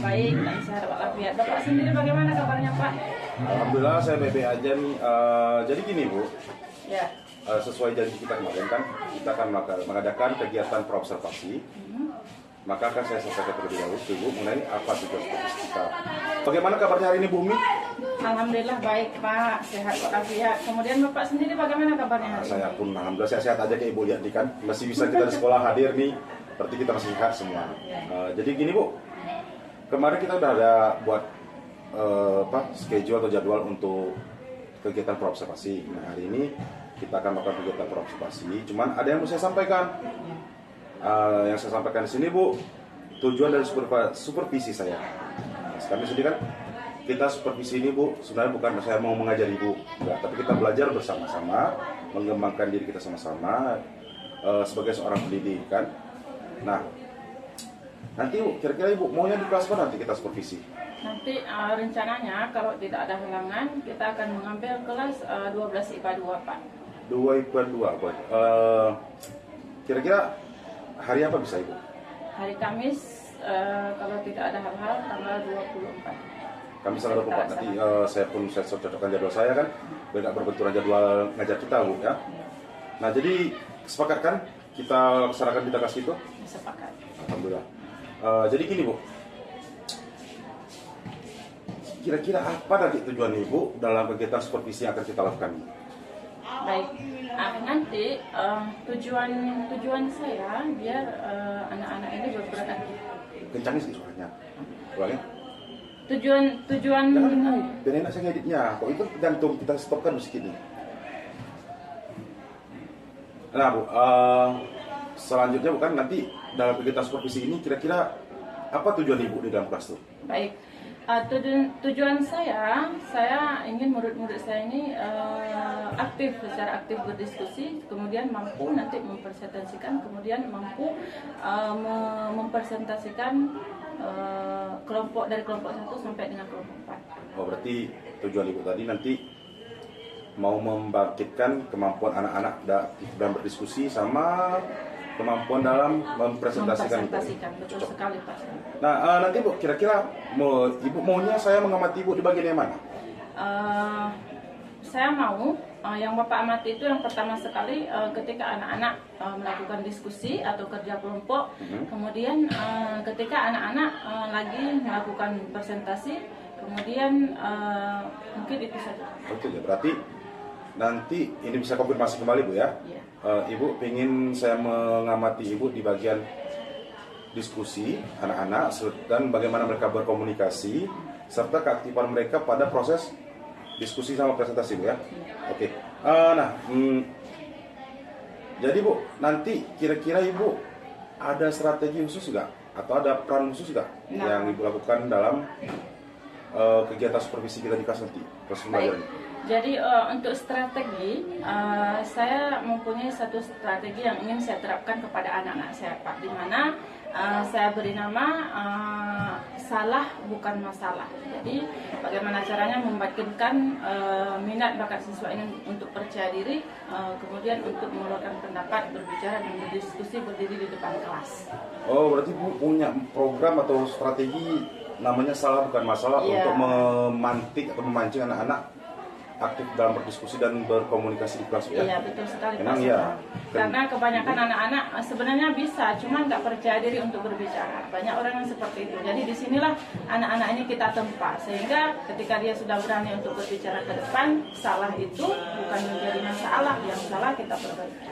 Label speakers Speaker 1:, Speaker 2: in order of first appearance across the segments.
Speaker 1: baik dan sehat walafiat. Bapak sendiri bagaimana kabarnya Pak?
Speaker 2: Alhamdulillah saya baik-baik aja nih. Jadi gini Bu,
Speaker 1: Ya.
Speaker 2: sesuai janji kita kemarin kan, kita akan mengadakan kegiatan praobservasi. Maka akan saya sampaikan terlebih dahulu ke Bu mengenai apa tujuan kita. Bagaimana kabarnya hari ini Bu Umi?
Speaker 1: Alhamdulillah baik Pak, sehat walafiat. Kemudian Bapak sendiri bagaimana kabarnya hari
Speaker 2: Saya
Speaker 1: ini?
Speaker 2: pun alhamdulillah sehat aja kayak Ibu lihat nih kan. Masih bisa kita di sekolah hadir nih, berarti kita masih sehat semua. Jadi gini Bu, kemarin kita udah ada buat schedule atau jadwal untuk kegiatan praobservasi. Nah hari ini kita akan melakukan kegiatan praobservasi. Cuman ada yang mau saya sampaikan. Yang saya sampaikan di sini Bu, tujuan dari supervisi saya. Sekarang di sini kan kita supervisi ini Bu, sebenarnya bukan saya mau mengajari Ibu, enggak, tapi kita belajar bersama-sama, mengembangkan diri kita sama-sama sebagai seorang pendidik kan. Nah, nanti Bu, kira-kira Ibu maunya di kelas apa nanti kita supervisi?
Speaker 1: Nanti rencananya kalau tidak ada halangan kita akan mengambil kelas 12 IPA 2 Pak.
Speaker 2: 2 IPA 2 Boy. Kira-kira hari apa bisa Ibu?
Speaker 1: Hari Kamis kalau tidak ada hal-hal tanggal 24.
Speaker 2: Kami tanggal 24 nanti saya cocokkan jadwal saya kan, biar berbenturan jadwal ngajar kita Bu ya. Nah jadi sepakat kan kita laksanakan kita kasih itu?
Speaker 1: Sepakat.
Speaker 2: Alhamdulillah. Jadi gini Bu, kira-kira apa nanti tujuan Ibu dalam kegiatan supervisi yang akan kita lakukan?
Speaker 1: Baik, nanti tujuan saya biar anak-anak ini berperan aktif.
Speaker 2: Kencangin sih suaranya. Ulangnya.
Speaker 1: Tujuan
Speaker 2: Jangan biar enak saya ngeditnya. Kok itu gantung kita stopkan musik ini. Nah Bu, selanjutnya bukan nanti dalam kegiatan supervisi ini kira-kira apa tujuan Ibu di dalam kelas itu?
Speaker 1: baik. Tujuan saya ingin murid-murid saya ini secara aktif berdiskusi, kemudian mampu nanti mempresentasikan, kemudian mampu mempresentasikan kelompok dari kelompok 1 sampai dengan kelompok 4.
Speaker 2: Oh berarti tujuan Ibu tadi nanti mau membangkitkan kemampuan anak-anak dalam berdiskusi sama kemampuan dalam mempresentasikan.
Speaker 1: Betul sekali Pak.
Speaker 2: Nah nanti Bu kira-kira Ibu maunya saya mengamati Ibu di bagian yang mana?
Speaker 1: Saya mau yang Bapak amati itu yang pertama sekali ketika anak-anak melakukan diskusi atau kerja kelompok, kemudian ketika anak-anak lagi melakukan presentasi, kemudian mungkin itu saja.
Speaker 2: Oke ya, berarti nanti ini bisa konfirmasi kembali Bu ya.
Speaker 1: Iya.
Speaker 2: Ibu ingin saya mengamati Ibu di bagian diskusi anak-anak dan bagaimana mereka berkomunikasi serta keaktifan mereka pada proses diskusi sama presentasi Bu ya. Oke. Jadi Bu, nanti kira-kira Ibu ada strategi khusus nggak atau ada peran khusus nggak yang Ibu lakukan dalam kegiatan supervisi kita di kelas nanti?
Speaker 1: Baik. Jadi untuk strategi, saya mempunyai satu strategi yang ingin saya terapkan kepada anak-anak saya Pak, di mana saya beri nama salah bukan masalah. Jadi bagaimana caranya membangkitkan minat bakat siswa ini untuk percaya diri, kemudian untuk mengeluarkan pendapat, berbicara dan berdiskusi berdiri di depan kelas.
Speaker 2: Oh berarti Bu punya program atau strategi namanya salah bukan masalah untuk memantik atau memancing anak-anak aktif dalam berdiskusi dan berkomunikasi di kelas ya?
Speaker 1: Iya betul sekali
Speaker 2: Memang
Speaker 1: Pak.
Speaker 2: ya.
Speaker 1: Karena kebanyakan anak-anak sebenarnya bisa, cuma nggak percaya diri untuk berbicara. Banyak orang yang seperti itu. Jadi disinilah anak-anak ini kita tempa, sehingga ketika dia sudah berani untuk berbicara ke depan, salah itu bukan menjadi masalah, yang salah kita perbaiki.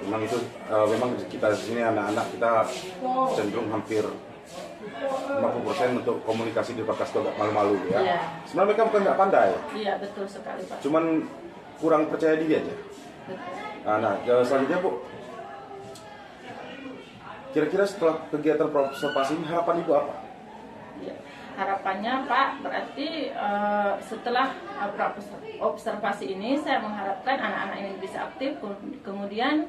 Speaker 2: Memang itu, memang kita di sini anak-anak kita cenderung hampir 50% untuk komunikasi di kelas itu agak malu-malu ya.
Speaker 1: Iya.
Speaker 2: Sebenarnya mereka bukan nggak pandai,
Speaker 1: Iya betul sekali Pak.
Speaker 2: cuman kurang percaya diri aja.
Speaker 1: Betul.
Speaker 2: Nah, selanjutnya Bu, kira-kira setelah kegiatan observasi ini harapan Ibu apa?
Speaker 1: Ya. Harapannya Pak, berarti setelah observasi ini saya mengharapkan anak-anak ini bisa aktif, kemudian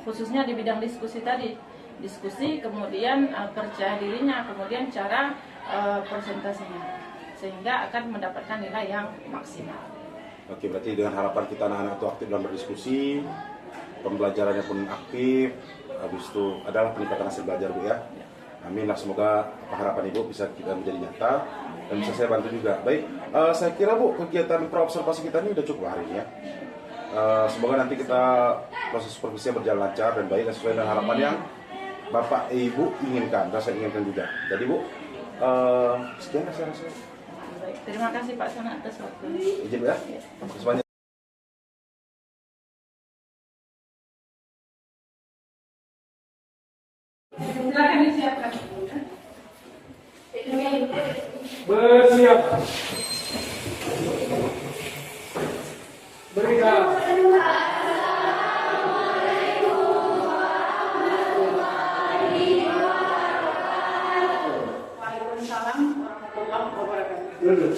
Speaker 1: khususnya di bidang diskusi tadi. Diskusi, kemudian percaya dirinya, kemudian cara presentasinya, sehingga akan mendapatkan nilai yang maksimal.
Speaker 2: Oke, berarti dengan harapan kita anak-anak itu aktif dalam berdiskusi, pembelajarannya pun aktif, habis itu adalah peningkatan hasil belajar Bu ya. Amin lah, semoga harapan Ibu bisa kita menjadi nyata dan bisa saya bantu juga. Baik, saya kira Bu, kegiatan praobservasi kita ini udah cukup hari ini ya. Semoga nanti kita proses supervisi berjalan lancar dan baik dan sesuai dengan harapan yang Bapak Ibu inginkan dan saya inginkan juga. Jadi Bu, sekian saya rasa.
Speaker 1: Baik, terima kasih Pak Sana atas waktunya.
Speaker 2: Izin ya. Semuanya.
Speaker 1: Silakan disiapkan.
Speaker 3: Bersiap. Berikan.
Speaker 1: Waalaikumsalam warahmatullahi wabarakatuh.
Speaker 3: Duduk.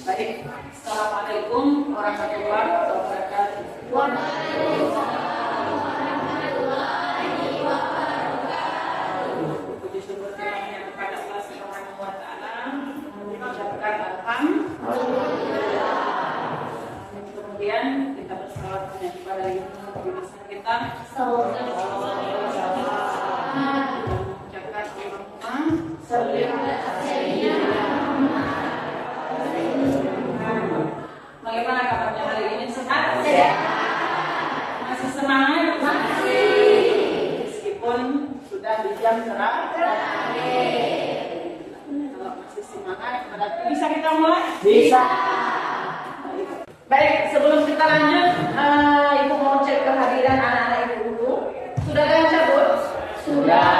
Speaker 1: Baik, Assalamualaikum warahmatullahi wabarakatuh. Puji syukur kiranya kepada Allah Subhanahu wa Ta'ala, mengucapkan alhamdulillah. Kemudian kita bersalawat kepada Ibu besar kita, mengucapkan Allahumma sholli ala sayyidina. Bagaimana kabarnya hari ini? Sehat? Masih semangat? Masih. Meskipun sudah di jam terakhir. Kalau masih semangat, berarti bisa kita mulai? Bisa. Baik, sebelum kita lanjut, Ibu mau cek kehadiran anak-anak Ibu dulu. Sudah ada yang cabut? Sudah.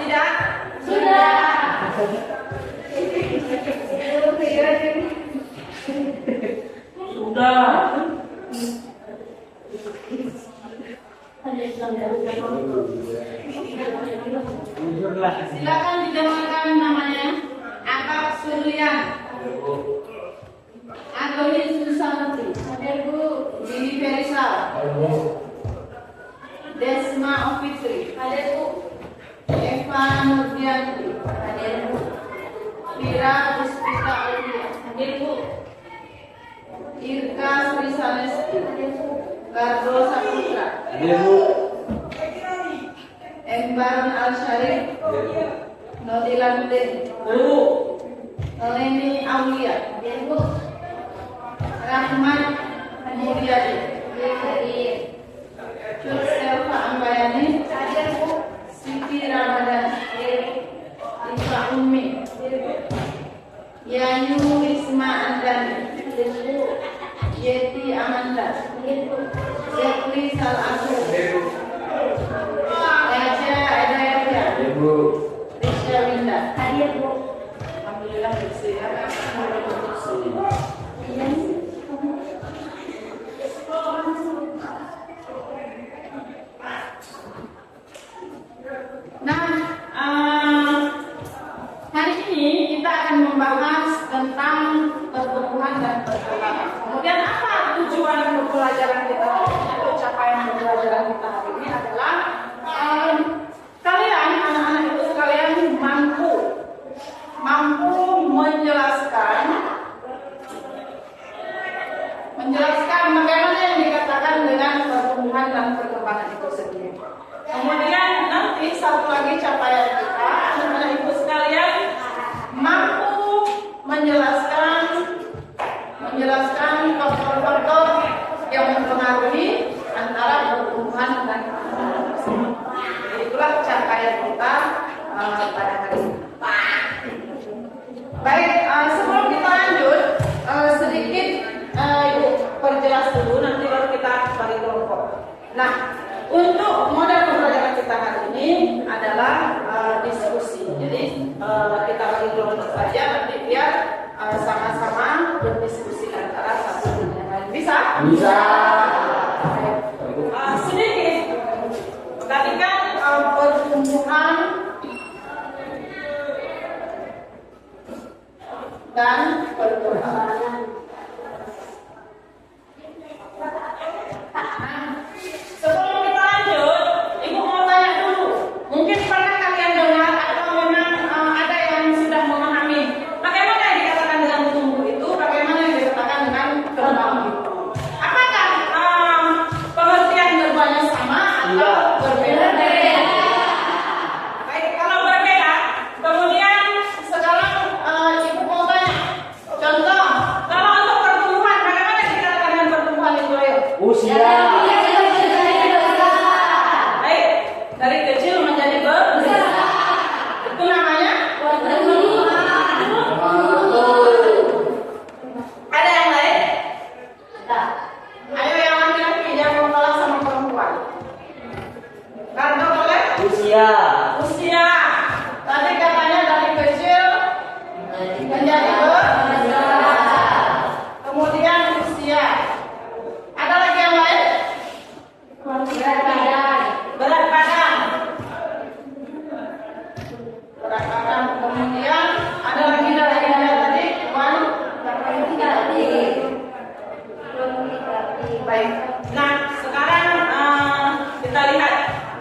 Speaker 1: Tidak? Sudah. Sudah. Silakan dijamakan namanya. Akak Suryan. Agoni Susanti. Hadir Bu. Dini Ferisa. Desma Ofitri. Hadir Bu. Eva Nurdianti. Hadir Bu. Fira Puspita Aulia. Hadir Bu. Irka Sri Salesti. Gardo Saputra. Embaran Al-Syarif. Nodilan Den. Eleni Aulia. Rahmat Mulyadi. Cut Selva Ambayani. Siti Ramadan. Ifa Umi. Yayu Risma Andani. Yeti Amanda. Zekri Salasu. Raja Edayatya. Rizka Winda. Alhamdulillah bersih ya. Nah, hari ini kita akan membahas pembelajaran kita hari ini atau capaian pembelajaran kita hari ini adalah kalian anak-anak itu sekalian mampu menjelaskan bagaimana yang dikatakan dengan pertumbuhan dan perkembangan itu sendiri. Kemudian nanti satu lagi capaian kita, anak-anak ibu sekalian mampu menjelaskan faktor-faktor yang mempengaruhi antara pertumbuhan dan perkembangan tersebut. Itulah capaian kita pada hari ini. Baik, sebelum kita lanjut sedikit Ibu perjelas dulu, nanti baru kita bagi kelompok. Nah, untuk model pembelajaran kita hari ini adalah diskusi. Jadi kita bagi kelompok saja, nanti biar sama-sama berdiskusi antara satu dan yang lain. Bisa?
Speaker 3: Bisa.
Speaker 1: Sedikit. Tadi kan pertumbuhan dan perkembangan. Sebelum kita lanjut, Ibu mau tanya dulu. Mungkin pernah kalian dengar atau memang ada yang sudah memahami bagaimana yang dikatakan dengan tumbuh itu, bagaimana yang dikatakan dengan kembang itu. Apakah pengertian keduanya sama atau berbeda? Baik, kalau berbeda, kemudian sekarang Ibu mau tanya. Contoh, kalau untuk pertumbuhan, bagaimana dikatakan dengan pertumbuhan itu? Ayo.
Speaker 3: Usia.
Speaker 1: Baik, dari kecil menjadi besar. Itu namanya pertumbuhan. Ada yang lain? Ayo yang laki-laki yang mau kalah sama perempuan. Karena boleh?
Speaker 3: Usia.
Speaker 1: Usia. Tadi katanya dari kecil menjadi besar. Kemudian usia. Ada lagi yang lain? Berat badan. Kemudian ada lagi dari yang tadi, Wan. Baik. Nah, sekarang kita lihat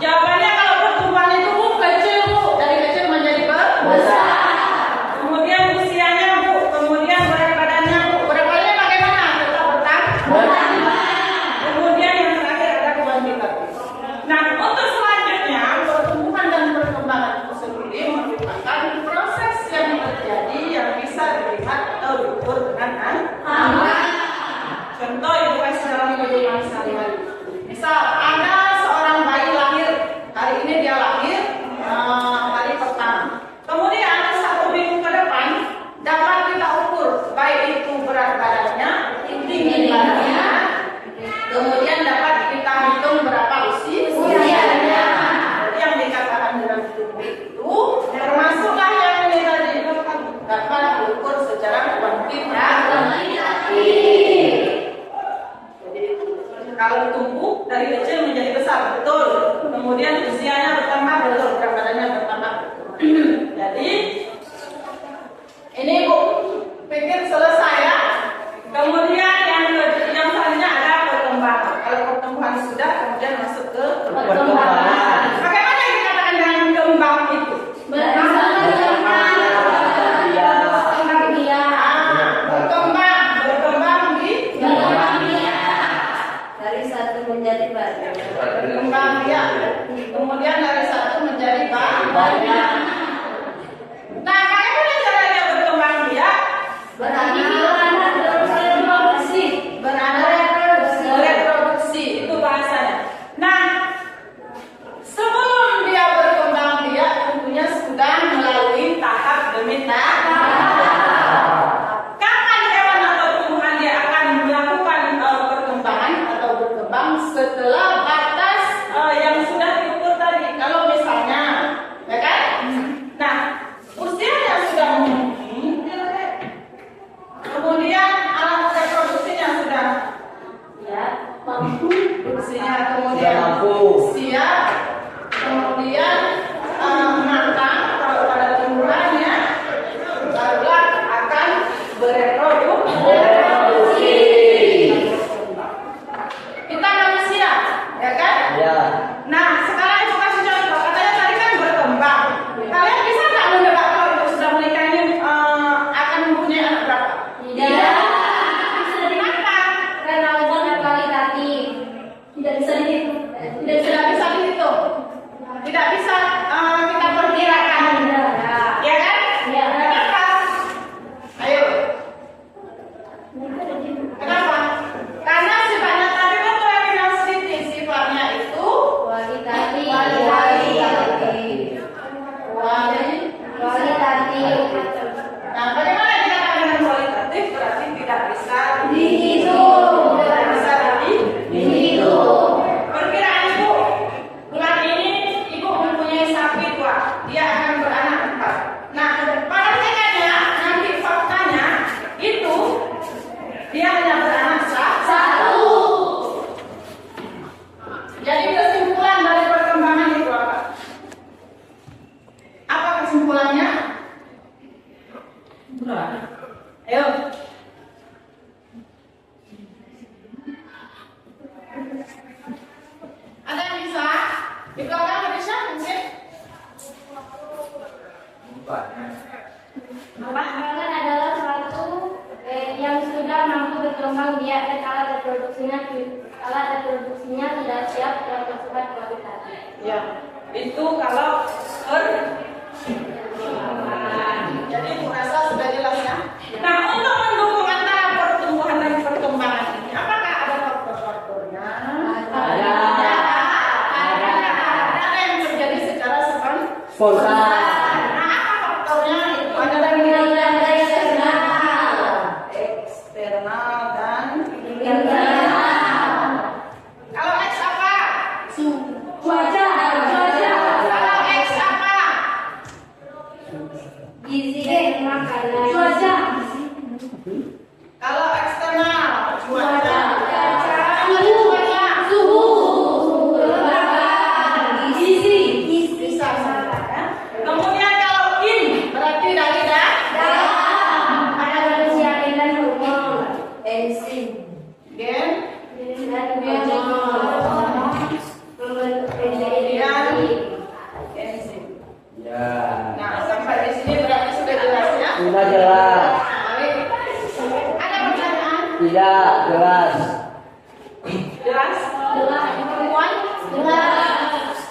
Speaker 1: jawabannya. Kalau pertumbuhan itu Bu, kecil Bu, dari kecil menjadi besar. Kemudian usianya Bu, kemudian berat badannya Bu. Berat badannya bagaimana? Tetap bertambah. Kemudian yang terakhir ada kuantitas. Nah, untuk selanjutnya pertumbuhan dan perkembangan itu sendiri merupakan proses yang terjadi yang bisa dilihat atau diukur dengan contoh Ibu kasih dalam kehidupan sehari-hari. Misal ada seorang bayi lahir, hari ini dia lahir hari pertama. Kemudian 1 minggu ke depan dapat kita ukur baik itu berat badannya, tinggi badannya, kemudian dapat kita hitung berapa usianya. Yang dikatakan dengan tumbuh itu termasuklah yang ini tadi dapat diukur secara kuantitatif. Kalau tumbuh dari kecil menjadi besar, betul. Kemudian usianya bertambah, betul. Berat badannya bertambah. Jadi ini Bu, pikir selesai ya. Kemudian yang selanjutnya ada perkembangan. Kalau pertumbuhan sudah, kemudian masuk ke perkembangan. Bagaimana yang dikatakan dengan kembang itu? Berkembang di
Speaker 4: dari satu menjadi baru.
Speaker 1: berkembang ya. Kemudian dari satu menjadi
Speaker 4: membiarkan alat reproduksinya tidak siap dan bersifat kualitatif.
Speaker 1: Ya, itu kalau jadi Bu rasa sudah jelas ya. Nah, untuk mendukung antara pertumbuhan dan perkembangan ini, apakah ada faktor-faktornya? Ada yang terjadi secara spontan. Nah, apa faktornya? Itu ada eksternal dan internal. Kalau X apa?
Speaker 4: Cuaca.
Speaker 1: Kalau X apa?
Speaker 4: Gizi dan makanan. Cuaca.
Speaker 1: Kalau eksternal, cuaca.
Speaker 4: Suhu. Gizi.
Speaker 1: Bisa saja ya. Kemudian kalau in berarti dari
Speaker 4: Dalam. Ada manusia dan hormon. Enzim.
Speaker 1: gen.
Speaker 4: Dan
Speaker 1: Kemudian enzim.
Speaker 5: Ya,
Speaker 1: Nah, sampai di sini berarti sudah jelas ya.
Speaker 5: sudah jelas.
Speaker 1: Baik. Ada pertanyaan?
Speaker 5: Tidak jelas.
Speaker 1: Jelas? Perempuan?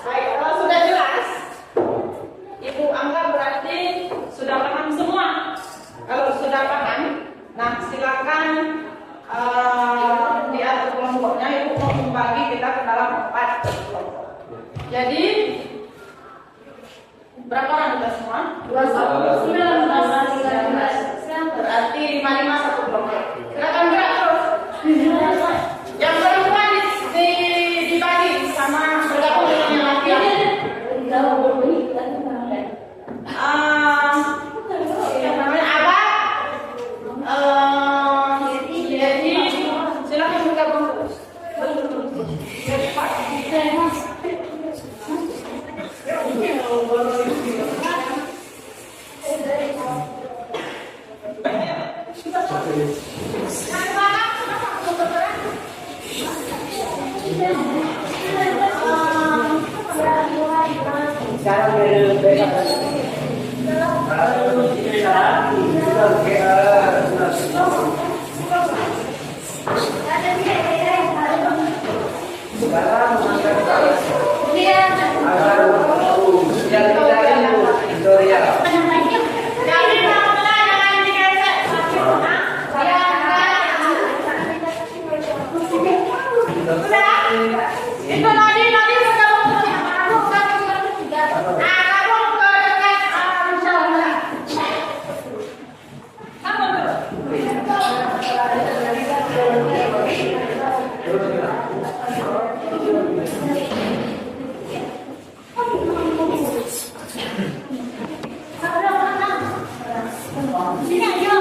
Speaker 1: Baik, kalau sudah jelas, Ibu anggap berarti sudah paham semua. Kalau sudah paham, nah silakan diatur kelompoknya. Ibu mau membagi kita ke dalam 4 kelompok. Jadi berapa orang kita semua? 19. Berarti 55 satu kelompok. Silakan gerak terus. Yang perempuan dibagi sama bergabung dengan yang laki-laki. Yang namanya Abah. Jadi silakan bergabung terus.
Speaker 5: Sekarang dari besok.
Speaker 1: Jadi mama jangan digesek. Sudah? Itu Nadi bergabung terus. Kamu ke dekat Syawal. Kamu terus. Sini ayo.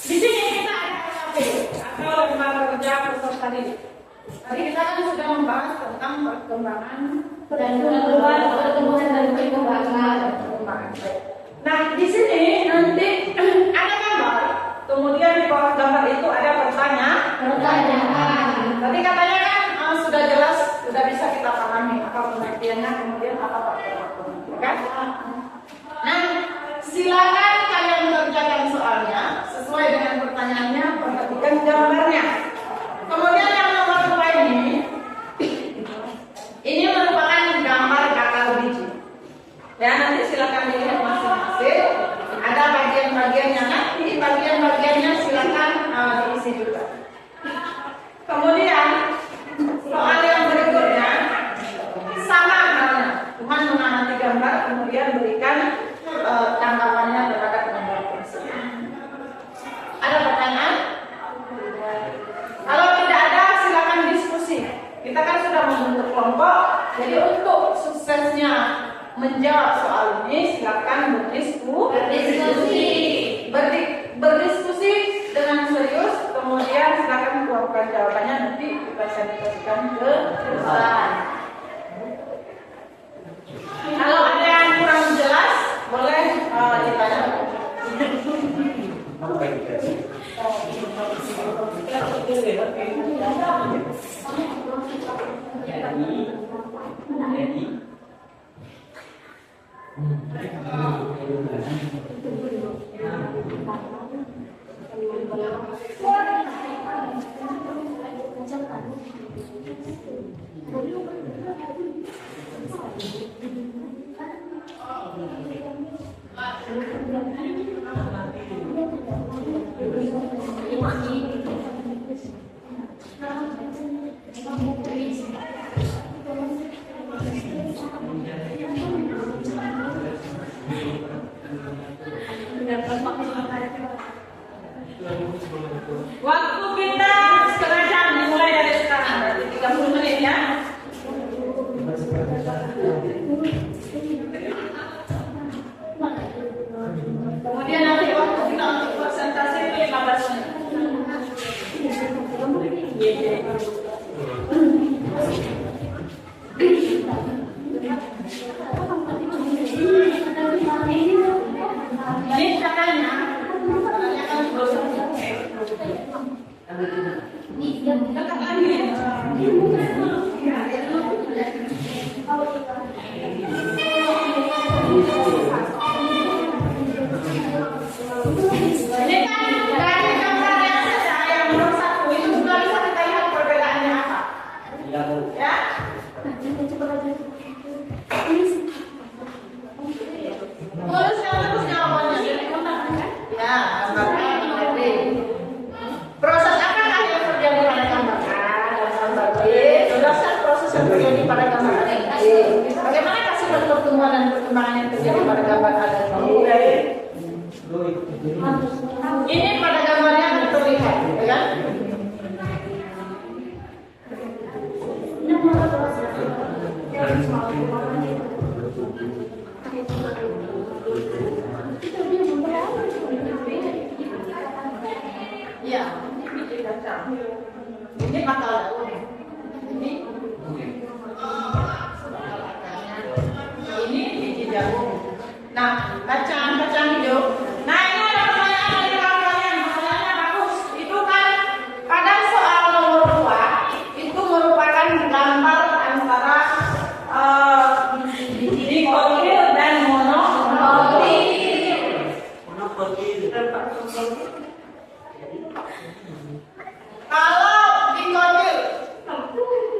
Speaker 1: Di sini kita ada KP atau lembaga kerja peserta didik. Tadi kita kan sudah membahas tentang perkembangan
Speaker 4: dan pertumbuhan dan perkembangan.
Speaker 1: Nah, di sini nanti ada gambar. Kemudian di bawah gambar itu ada pertanyaan. Tadi katanya kan sudah jelas, sudah bisa kita pahami apa pengertiannya, kemudian apa faktor-faktornya, kan? Nah, silakan kalian mengerjakan soalnya sesuai dengan pertanyaannya, perhatikan gambarnya. Kemudian yang nomor 2 ini merupakan gambar gagal biji. Ya, nanti silakan dilihat masing-masing. Ada bagian-bagiannya, nanti bagian-bagiannya silakan diisi juga. Kemudian soal yang berikutnya sama halnya, Tuhan mengamati gambar kemudian berikan tanggapannya terhadap gambar tersebut. Ada pertanyaan? Kalau tidak ada, silakan diskusi. Kita kan sudah membentuk kelompok, jadi untuk suksesnya menjawab soal ini silakan berdiskusi dengan serius, kemudian silakan keluarkan jawabannya, nanti kita kasihkan ke perusahaan. Kalau ada yang kurang jelas, boleh ditanyakan. Waktu kita setengah jam dimulai dari sekarang, berarti 30 menit ya. Kemudian nanti waktu kita untuk presentasi itu 15 menit. Ini caranya kan proses. Dekat lagi. Ini kan dari gambarnya saja yang nomor 1 itu sudah bisa kita lihat perbedaannya apa. Ya. Terus jawabannya. Ya, gambarnya berarti. Proses apakah yang terjadi pada gambar A dan gambar B? Jelaskan proses yang terjadi pada gambar A dan B. Bagaimana keseluruhan pertumbuhan dan perkembangan yang terjadi pada gambar A dan B? Ini pada gambarnya terlihat, ya kan? Ya, ini kacang. Ini bakal daun. Ini biji jagung. Nah, kacang hijau. Nah, ini ada pertanyaan dari kalian. Pertanyaannya bagus. Itu kan pada soal nomor 2 itu merupakan gambar antara dikotil dan monokotil. Kalau dikotil,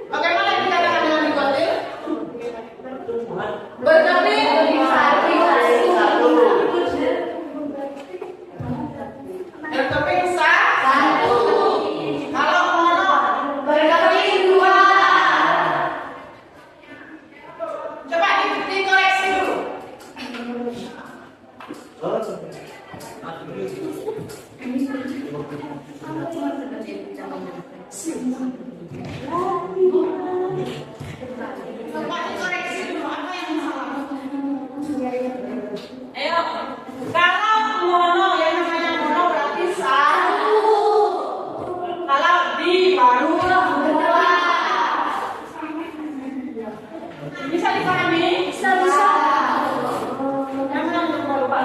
Speaker 1: bagaimana dikatakan dengan dikotil? Berkeping satu. Berkeping satu. Kalau mono berkeping 2. Coba dikoreksi dulu. Coba dikoreksi dulu apa yang salah. Ayo, kalau mono yang namanya mono berarti 1. Kalau di baru 2. Bisa dipahami? Bisa. Yang mana yang lupa?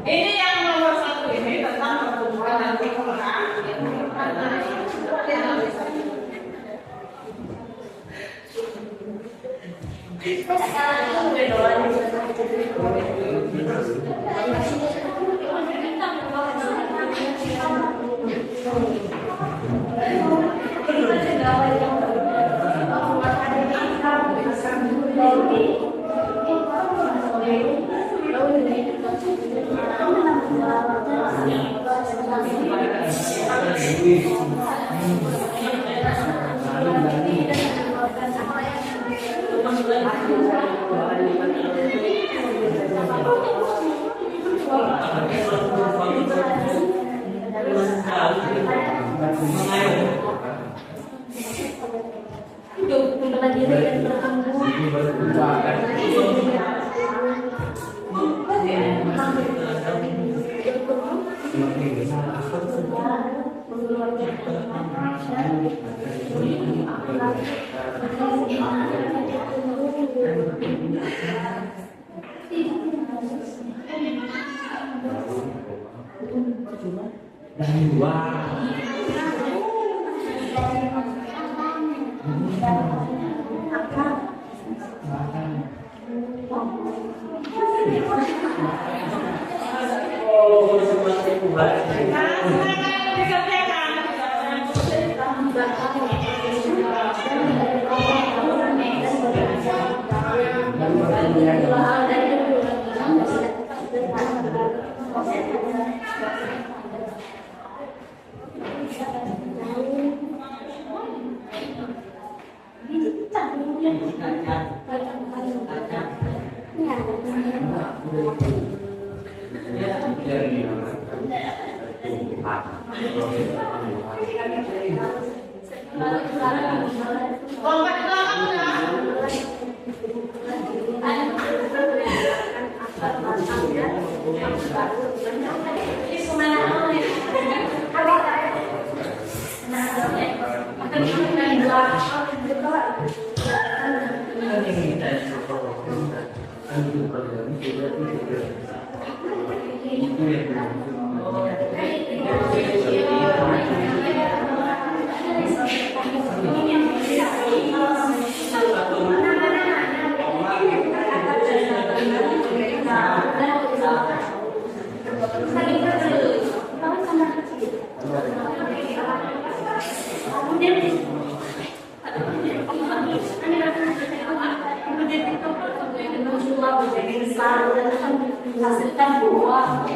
Speaker 6: Ini yang nomor 1 ini tentang pertumbuhan dan perkembangan.
Speaker 4: menghasilkan buah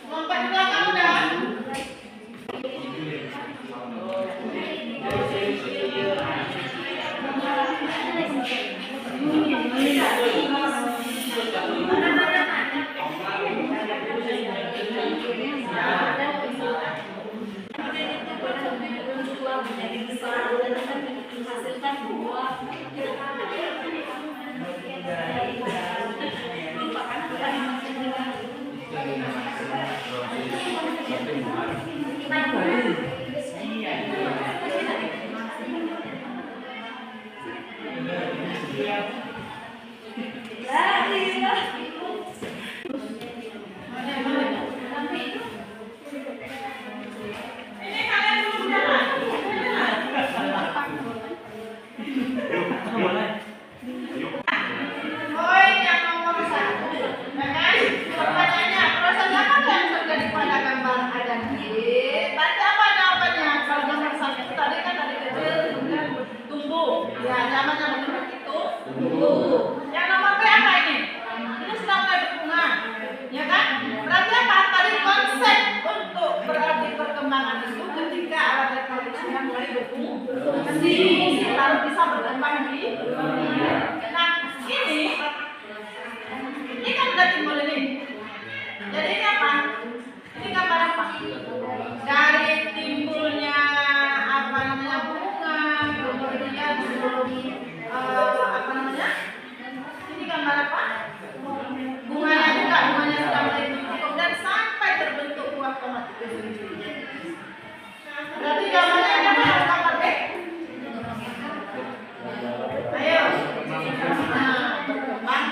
Speaker 6: Lompat di belakang udah. Ini kalian dulu jalan. Oh, yang nomor 1. Nah, pertanyaannya, proses apa yang terjadi pada gambar adan ini? Baca apa jawabannya? Kalau gambar 1 tadi kan dari kecil kemudian tumbuh. Ya, zamannya bergerak itu tumbuh. Yang nomor B apa ini? Ini sudah mulai berbunga. Ya kan? Berarti apa? Tadi konsep untuk berarti perkembangan itu ketika alat reproduksinya mulai berfungsi, baru bisa berkembang di dunia. Nah, ini kan udah timbul ini. Jadi ini apa? Ini gambar apa? Dari timbulnya apa namanya bunga, kemudian apa namanya? Ini gambar apa? Bunganya juga, bunganya sudah mulai tumbuh kemudian sampai terbentuk buah tomat itu sendiri. Berarti gambarnya ada gambar B. Ayo. Nah, berkembang.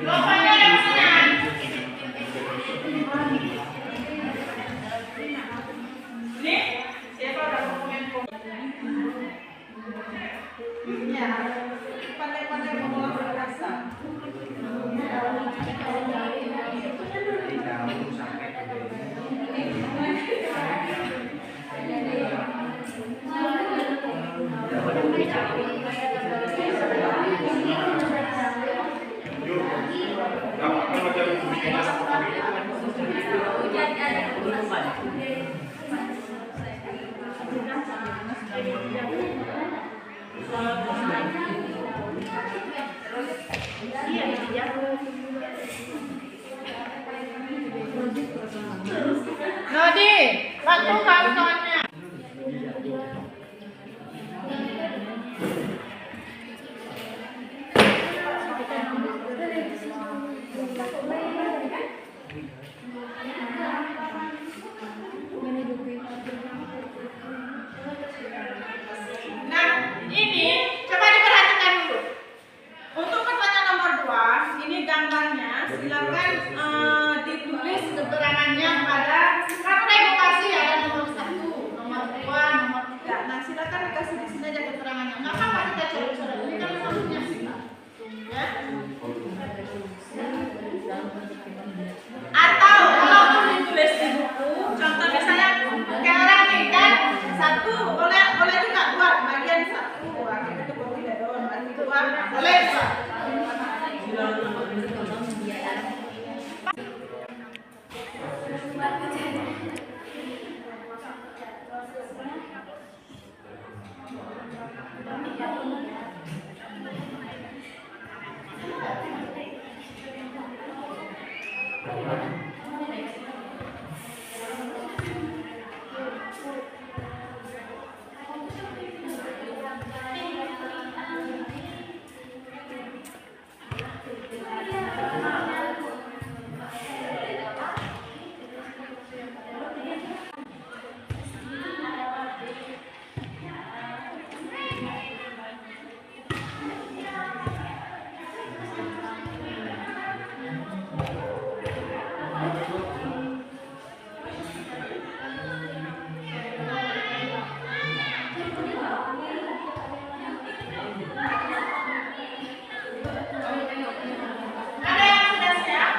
Speaker 6: Lompat yang sana. Ini siapa udah komen? Ya, pandai-pandai mengolah perkasa. Nodi, waktu kantornya. Nah, ini Boleh, Pak. Ada yang sudah siap?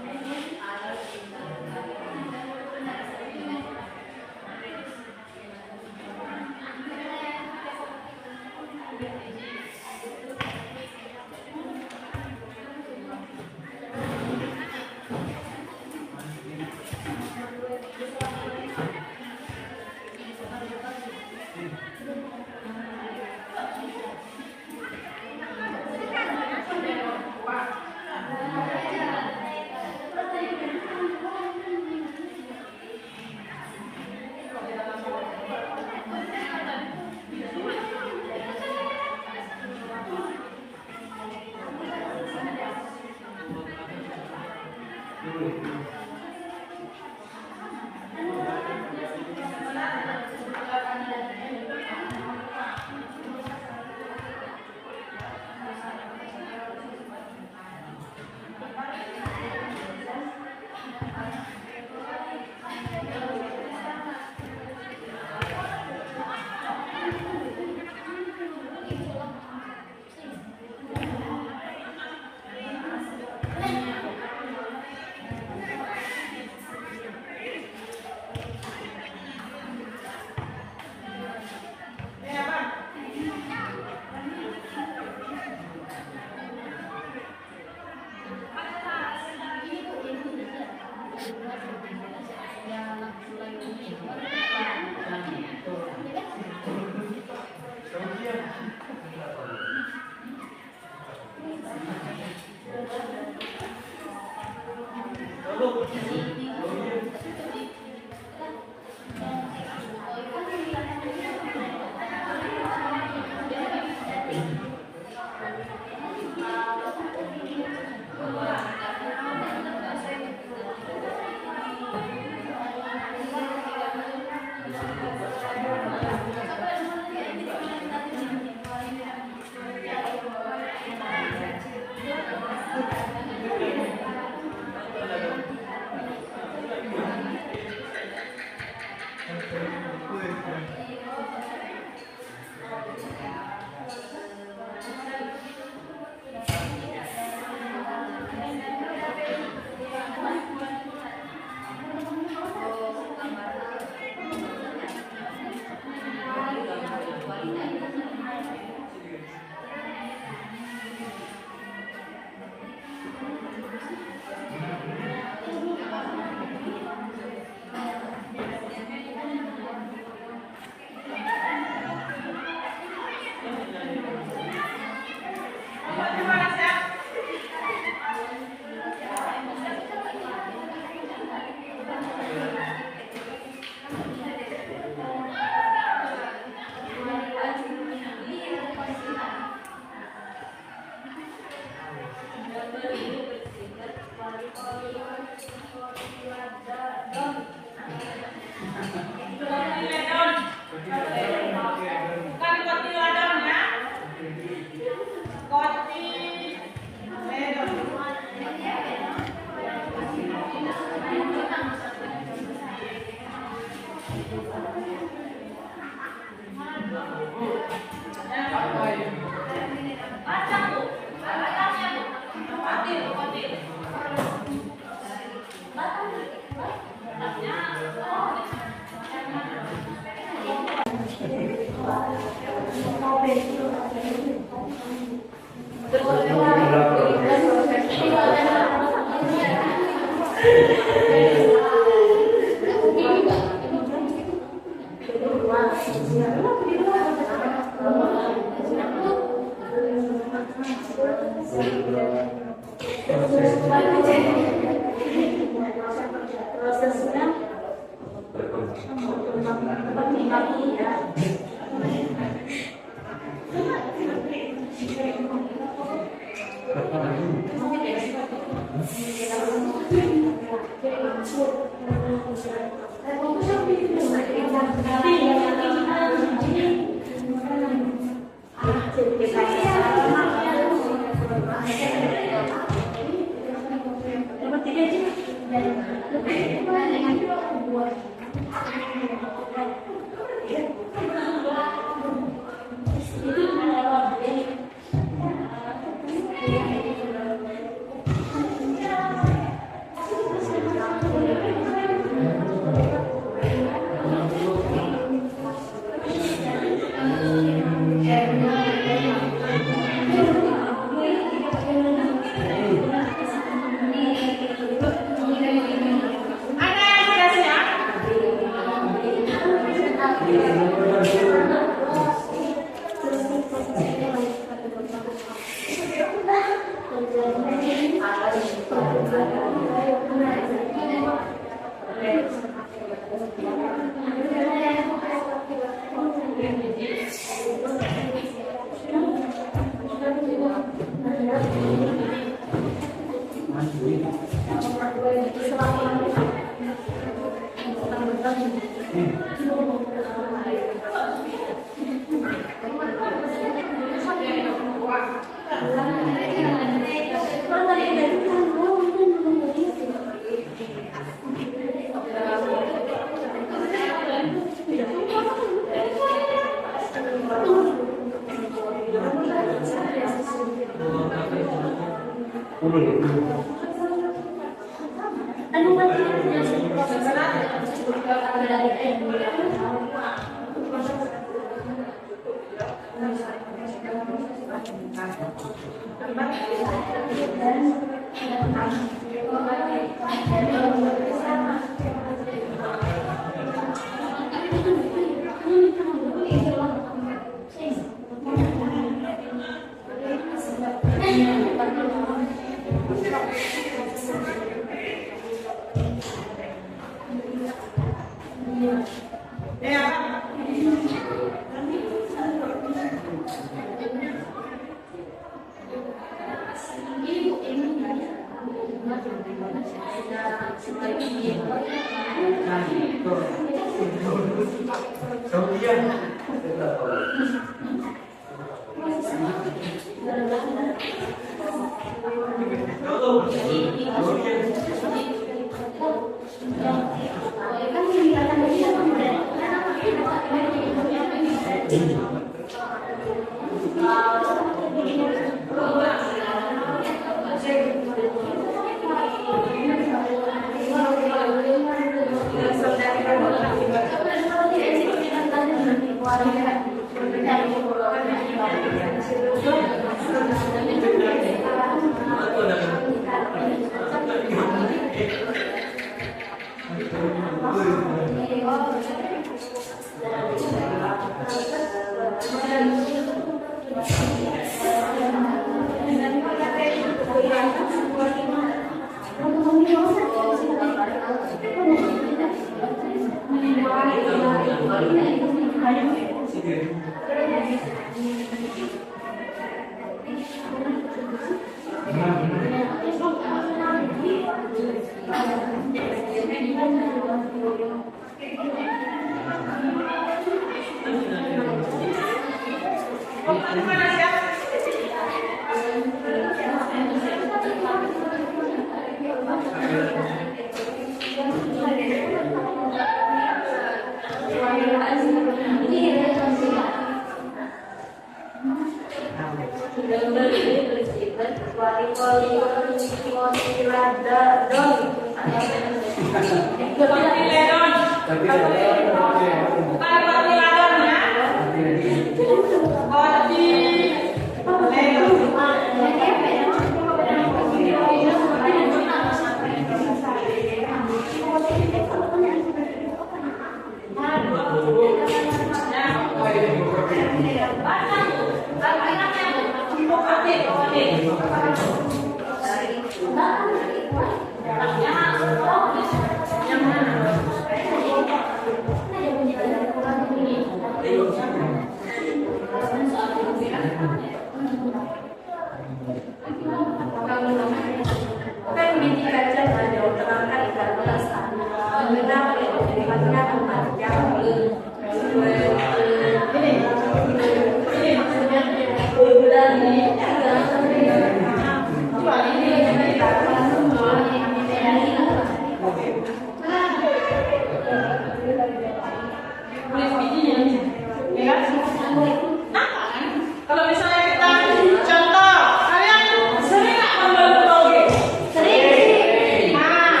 Speaker 6: Kalau misalnya kita contoh, kalian sering nggak membantu toge? Sering. Nah,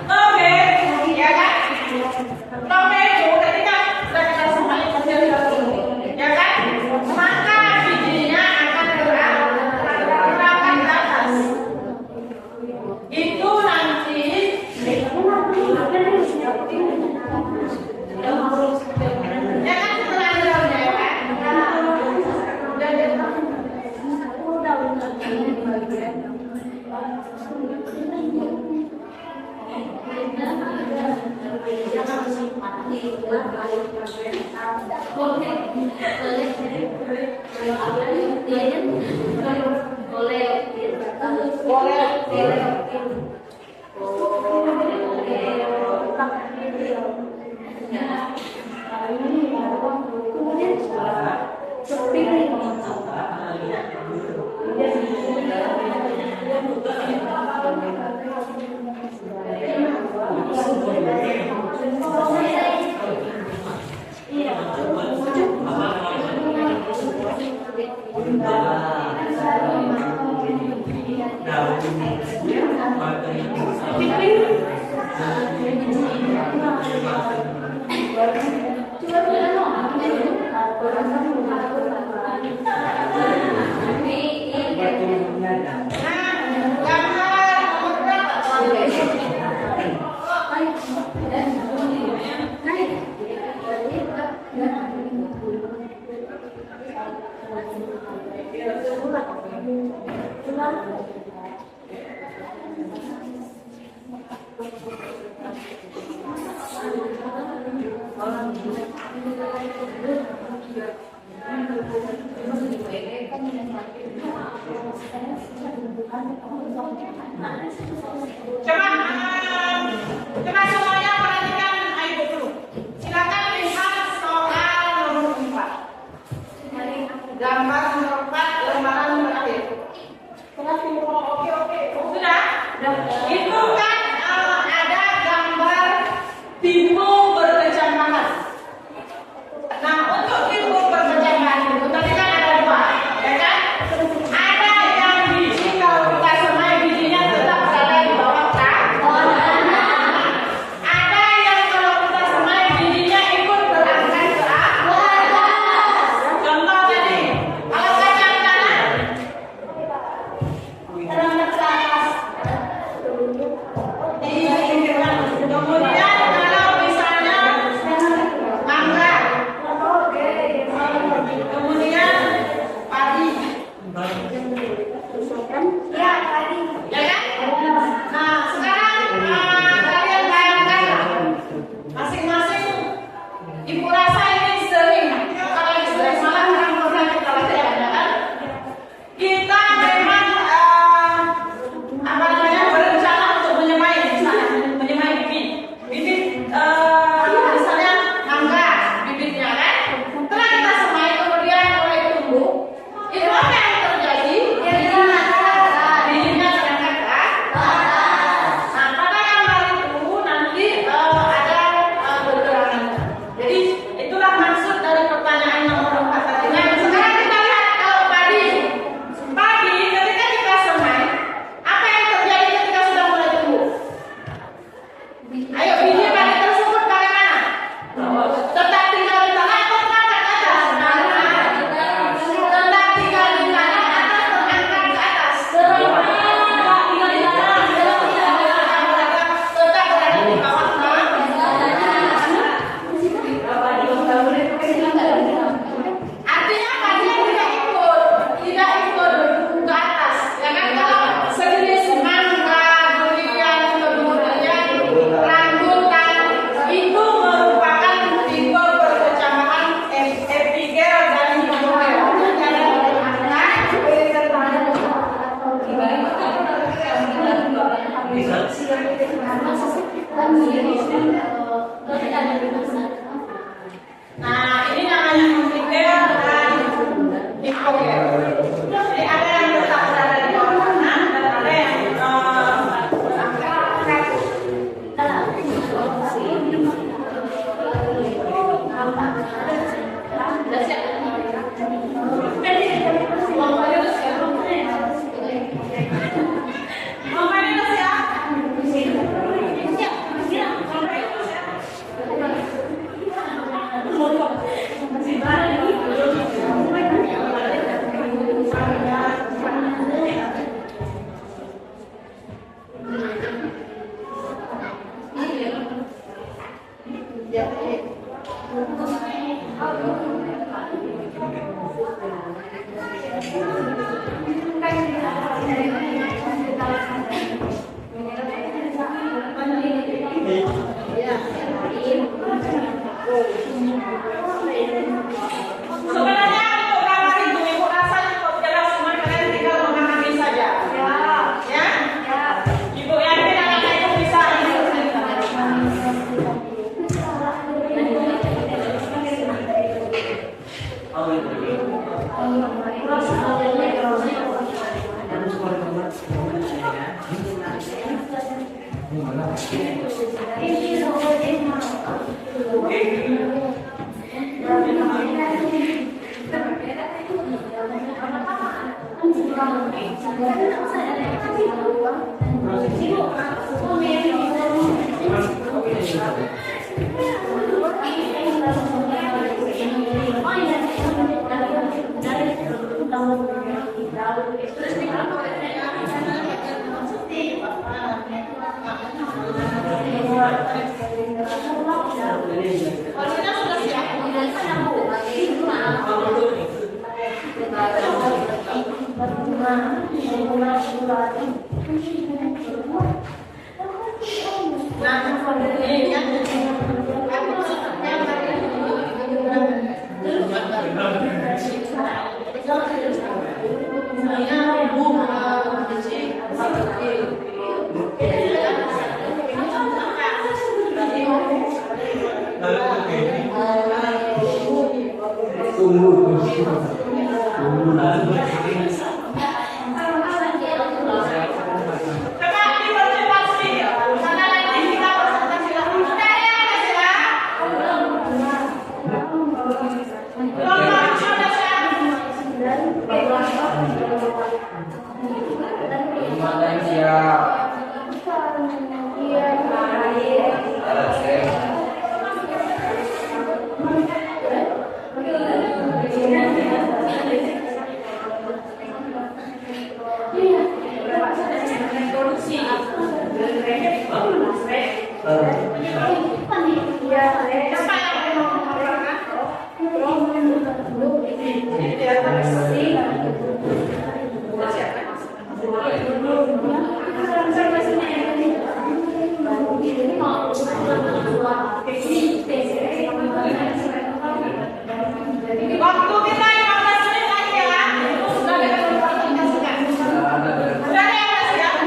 Speaker 6: toge, ya kan? Toge itu ketika sudah kita semuanya kecil ya kan? Maka bijinya akan bergerakkan ke atas. Itu nanti ya kan setelah daunnya ya kan? Coba semuanya perhatikan ibu dulu. Silakan lihat soal nomor 4. Gambar nomor 4 lembaran terakhir. Oke. Sudah? Itu kan ada gambar timun berkecamatan. Nah, untuk timun berkecamatan itu tadi kan ada 2, ya kan? Ada yang biji kalau kita semai bijinya tetap berada di bawah kan? Ada yang kalau kita semai bijinya ikut berangkat ke atas. Contoh tadi, kalau kacang tanah berangkat ke atas. Nah, ini namanya multiplayer dan hipoker. Jadi ada yang tetap berada di bawah kanan dan ada yang sebenarnya untuk kamar ibu rasa cukup jelas, cuma kalian tinggal memahami saja. Ya? Ibu yakin anak-anak itu bisa. Orangnya sudah siap. Waktu kita 15 menit lagi ya. Sudah ada yang berpartisipasikan. Sudah ada yang siap?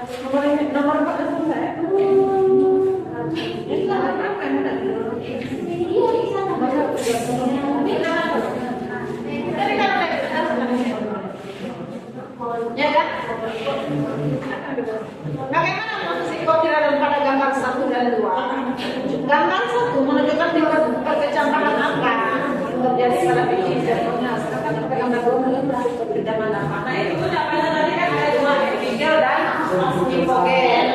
Speaker 6: Nomor 4 itu saya. Ini apa yang ada? Ya kan? Bagaimana posisi koordinator pada gambar 1 dan 2? Gambar 1 menunjukkan tingkat kecamparan angka terjadi pada biji jatuhnya. Sedangkan pada gambar 2 menunjukkan beda mana. Nah itu jawabannya tadi kan ada 2 epigel dan hipogel.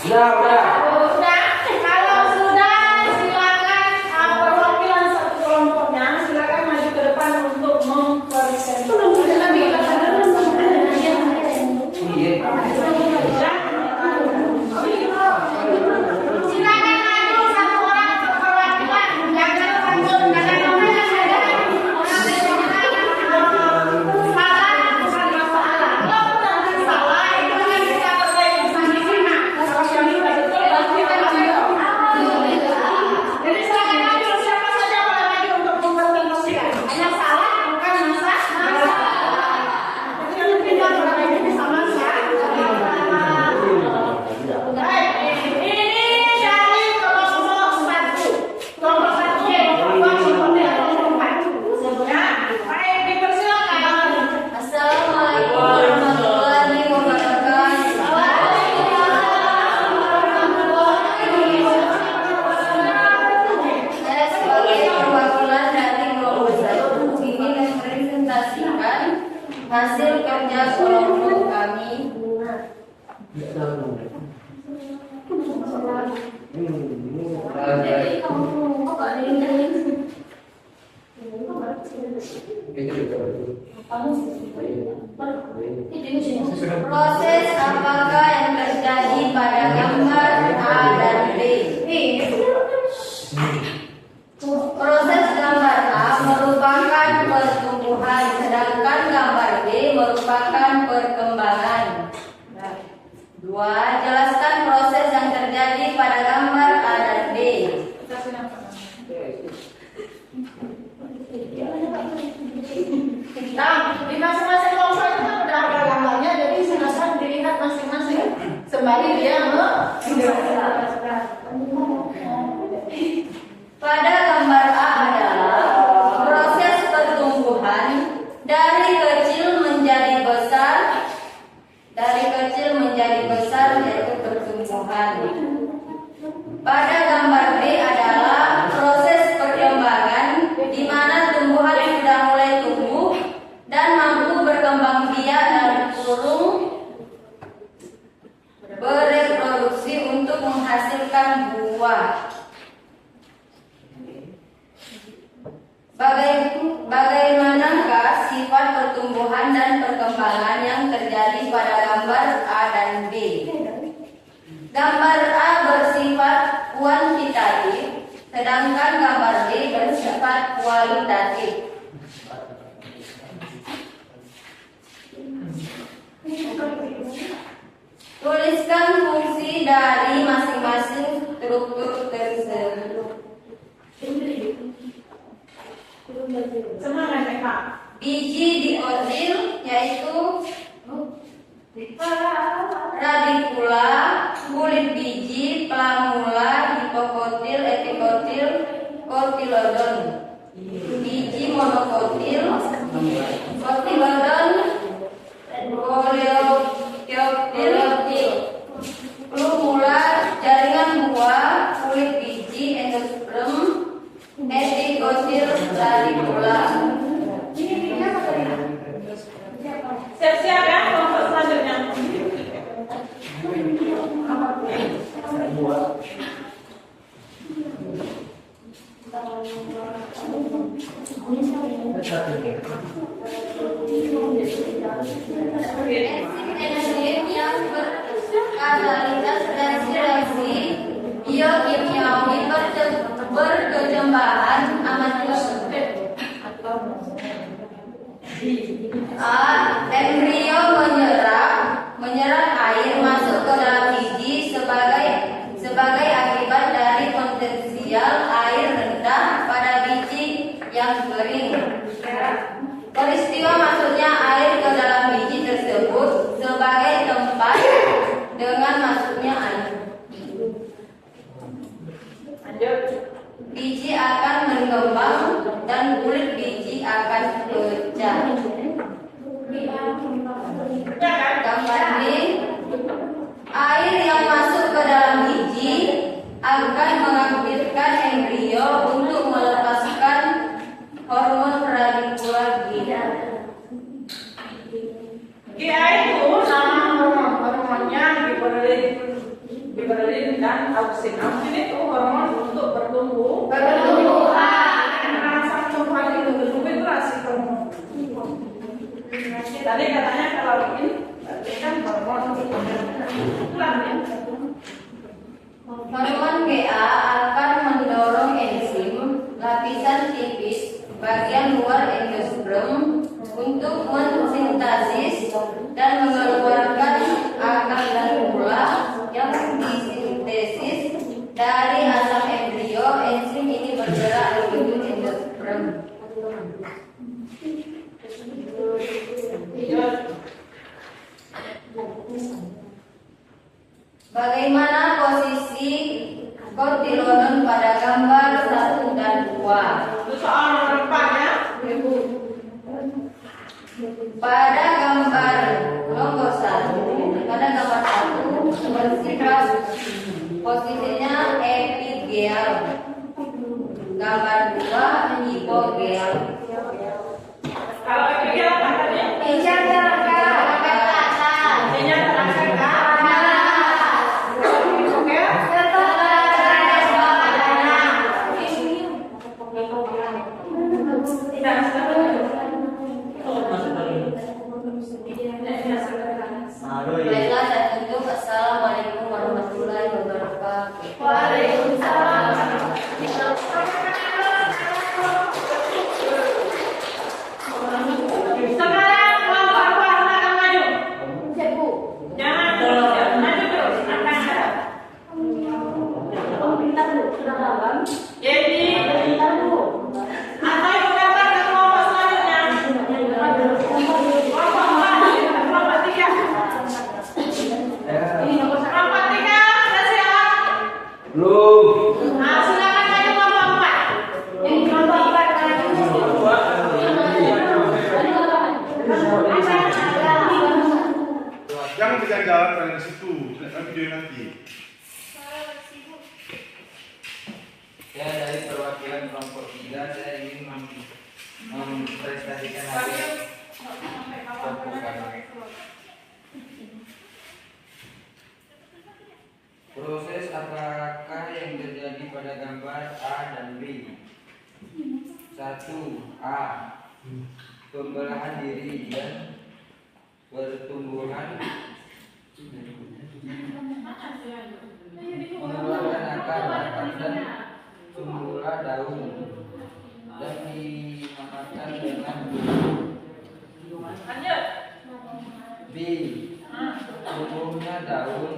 Speaker 6: Silakan.
Speaker 4: Jadi kamu kok gak ada yang
Speaker 6: Proses apakah yang terjadi pada gambar A dan B? Proses gambar A merupakan pertumbuhan, sedangkan gambar B merupakan perkembangan. 2. Jelaskan proses yang terjadi pada gambar A dan B. Nah, di masing-masing kelompok itu kan udah ada gambarnya, jadi silakan dilihat masing-masing sembari dia menjelaskan. Pada gambar A adalah proses pertumbuhan dari kecil menjadi besar, yaitu pertumbuhan. Pada gambar B adalah proses perkembangan di mana tumbuhan sudah mulai tumbuh dan mampu berkembang biak dan kurung bereproduksi untuk menghasilkan buah. Bagaimanakah sifat pertumbuhan dan perkembangan yang terjadi pada gambar A dan B? Gambar A bersifat kuantitatif, sedangkan gambar B bersifat kualitatif. Tuliskan fungsi dari masing-masing struktur tersebut. Biji diotil yaitu radikula, kulit biji, plamula, hipokotil, epikotil, kotilodon. Biji monokotil, kotilodon, koleoptil, plumula, jaringan buah, kulit biji, endosperm, epikotil, radikula.
Speaker 1: Siap-siap ya kelompok selanjutnya.
Speaker 6: Enzim yang berkatalitas reaksi biokimiawi berkecambahan amat A. Embrio menyerap air masuk ke dalam biji sebagai akibat dari potensial air rendah pada biji yang kering. Peristiwa masuknya air ke dalam biji tersebut sebagai tempat dengan masuknya air. Biji akan berkembang dan kulit biji akan pecah. Gambar B. Air yang masuk ke dalam biji akan mengaktifkan embrio untuk melepaskan hormon radikula GA.
Speaker 1: GA itu nama hormonnya giberelin dan auksin. Auksin itu hormon untuk bertumbuh. Rasa tumbuhan itu bertumbuh itu rasa hormon. Tadi katanya kalau ini kan hormon.
Speaker 6: Hormon GA akan mendorong enzim lapisan tipis bagian luar endosperm untuk mensintesis dan mengeluarkan akar dan gula yang disintesis dari asam embrio. Enzim ini bergerak menuju endosperm. Bagaimana posisi kotilodon pada gambar 1 dan 2?
Speaker 1: Itu soal nomor 4 ya.
Speaker 6: Pada gambar nomor 1, bersifat posisinya epigeal. Gambar 2 hipogeal.
Speaker 1: Kalau ini apa tadi?
Speaker 6: Ini
Speaker 1: Ini terangkat kan?
Speaker 6: Kelompok 3 sudah siap?
Speaker 5: Belum.
Speaker 6: Nah, silakan maju kelompok 4.
Speaker 4: Yang kelompok 4
Speaker 2: Jangan kejar jalan kalian di situ, nanti video nanti.
Speaker 7: Saya dari perwakilan kelompok 3, saya ingin mempresentasikan hasil proses apakah yang terjadi pada gambar A dan B. 1. A. Pembelahan diri dan pertumbuhan mengeluarkan akar, batang dan tumbuhlah daun dan dinamakan dengan
Speaker 6: Lanjut.
Speaker 7: B. Tumbuhnya daun,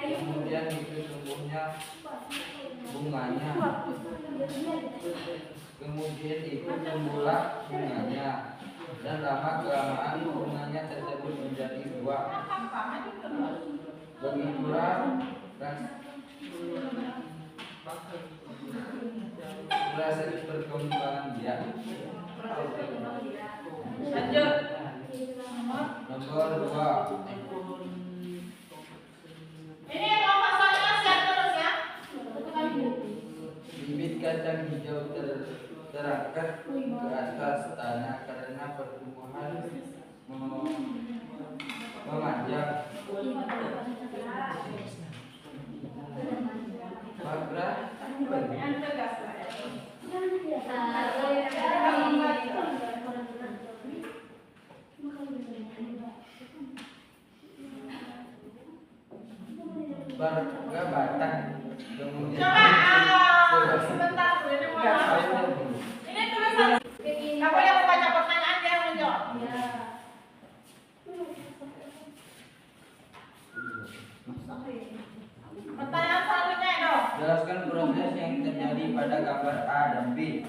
Speaker 7: kemudian itu tumbuhnya bunganya, kemudian itu tumbuhlah bunganya, dan lama kelamaan bunganya tersebut menjadi buah. Begitulah proses perkembangan dia.
Speaker 6: Lanjut.
Speaker 7: Nomor 2.
Speaker 6: Ini kelompok saya siap terus ya.
Speaker 7: Bibit kacang hijau terangkat ke atas tanah karena pertumbuhan memanjang. Babra,
Speaker 6: Yang tegas lah ya.
Speaker 7: Barga batang, kemudian
Speaker 6: Coba sebentar dulu ini mau ini tulisan. Kamu yang membaca pertanyaan dia yang menjawab. Pertanyaan selanjutnya itu.
Speaker 7: jelaskan proses yang terjadi pada gambar A dan B.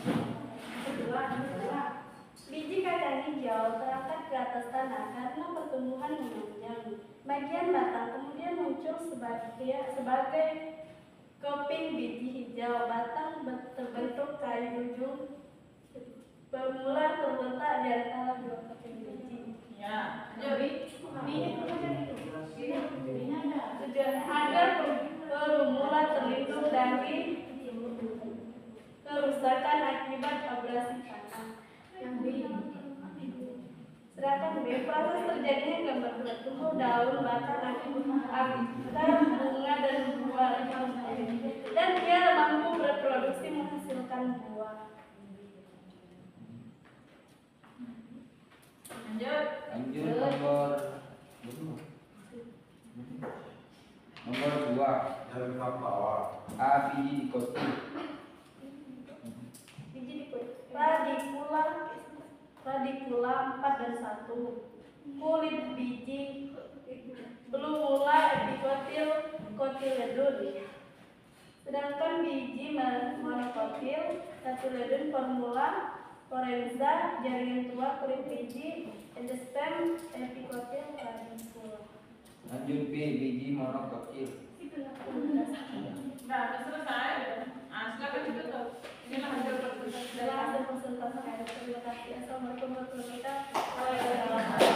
Speaker 4: Biji kacang hijau terangkat ke atas tanah karena pertumbuhan memanjang. Bagian batang kemudian muncul sebagai keping biji hijau. Batang terbentuk kayu ujung bermula terletak di antara dua keping biji.
Speaker 6: Ya, lanjut.
Speaker 4: Tujuan agar bermula terlindung dari kerusakan akibat abrasi tanah. Sedangkan B, proses terjadinya gambar bertumbuh daun batang akar bunga dan buah, dan dia mampu berproduksi menghasilkan buah.
Speaker 6: Lanjut.
Speaker 7: Lanjut nomor 2.
Speaker 2: Jangan ketawa.
Speaker 7: A. Biji dikotik.
Speaker 4: Biji radikula 4 dan 1. Kulit biji belum mulai epikotil kotiledon. Sedangkan biji monokotil kotiledon formula forenza jaringan tua kulit biji endostem epikotil radikula.
Speaker 7: Lanjut B. Biji monokotil.
Speaker 6: Nah, udah selesai. Nah, silakan ditutup. Inilah hasil presentasi dari
Speaker 4: Setelah hasil presentasi saya, terima kasih. Assalamualaikum warahmatullahi wabarakatuh.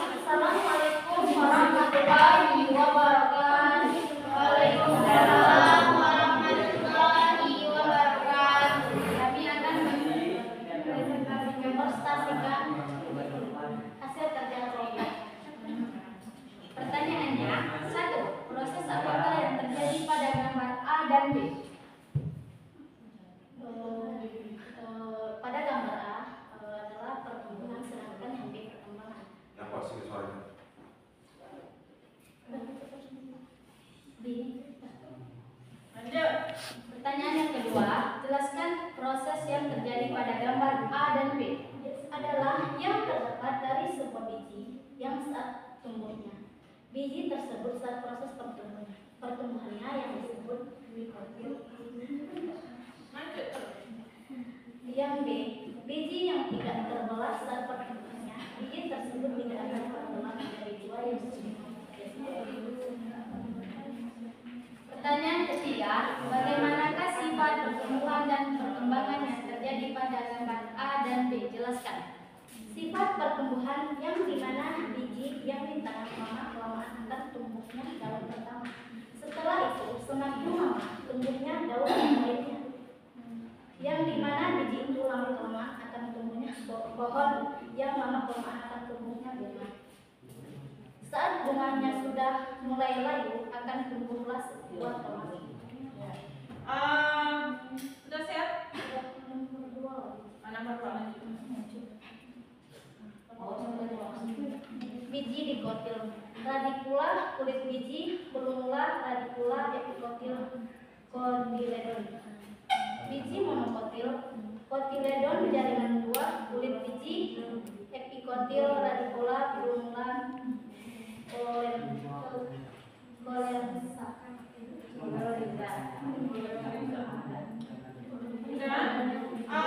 Speaker 8: Assalamualaikum warahmatullahi wabarakatuh. Waalaikumsalam warahmatullahi wabarakatuh. Kami akan mempresentasikan hasil kerja proyek. Pertanyaannya, 1. Proses apakah yang terjadi pada gambar A dan B? Pada gambar A adalah pertumbuhan, sedangkan yang B perkembangan.
Speaker 2: Yang pasti suaranya.
Speaker 6: Lanjut.
Speaker 8: Pertanyaan yang kedua, jelaskan proses yang terjadi pada gambar A dan B. Adalah yang terdapat dari sebuah biji yang saat tumbuhnya. Biji tersebut saat proses pertumbuhannya yang disebut mikotil.
Speaker 6: Lanjut.
Speaker 8: Yang B, biji yang tidak terbelah saat pertumbuhannya, biji tersebut tidak akan terbelah menjadi dua yang seimbang. Pertanyaan ketiga, bagaimanakah sifat pertumbuhan dan perkembangan yang terjadi pada gambar A dan B? Jelaskan. Sifat pertumbuhan yang dimana biji yang ditanam lama-kelamaan akan tumbuhnya daun pertama. Setelah itu, semakin lama tumbuhnya daun yang lainnya. Yang dimana biji itu lama-kelamaan akan tumbuhnya pohon, yang lama-kelamaan akan tumbuhnya bunga. Saat bunganya sudah mulai layu, akan tumbuhlah sebuah tomat.
Speaker 6: Sudah siap?
Speaker 8: Biji dikotil. Radikula kulit biji, plumula radikula epikotil kotiledon. Biji monokotil. Kotiledon jaringan dua, kulit biji, epikotil radikula plumula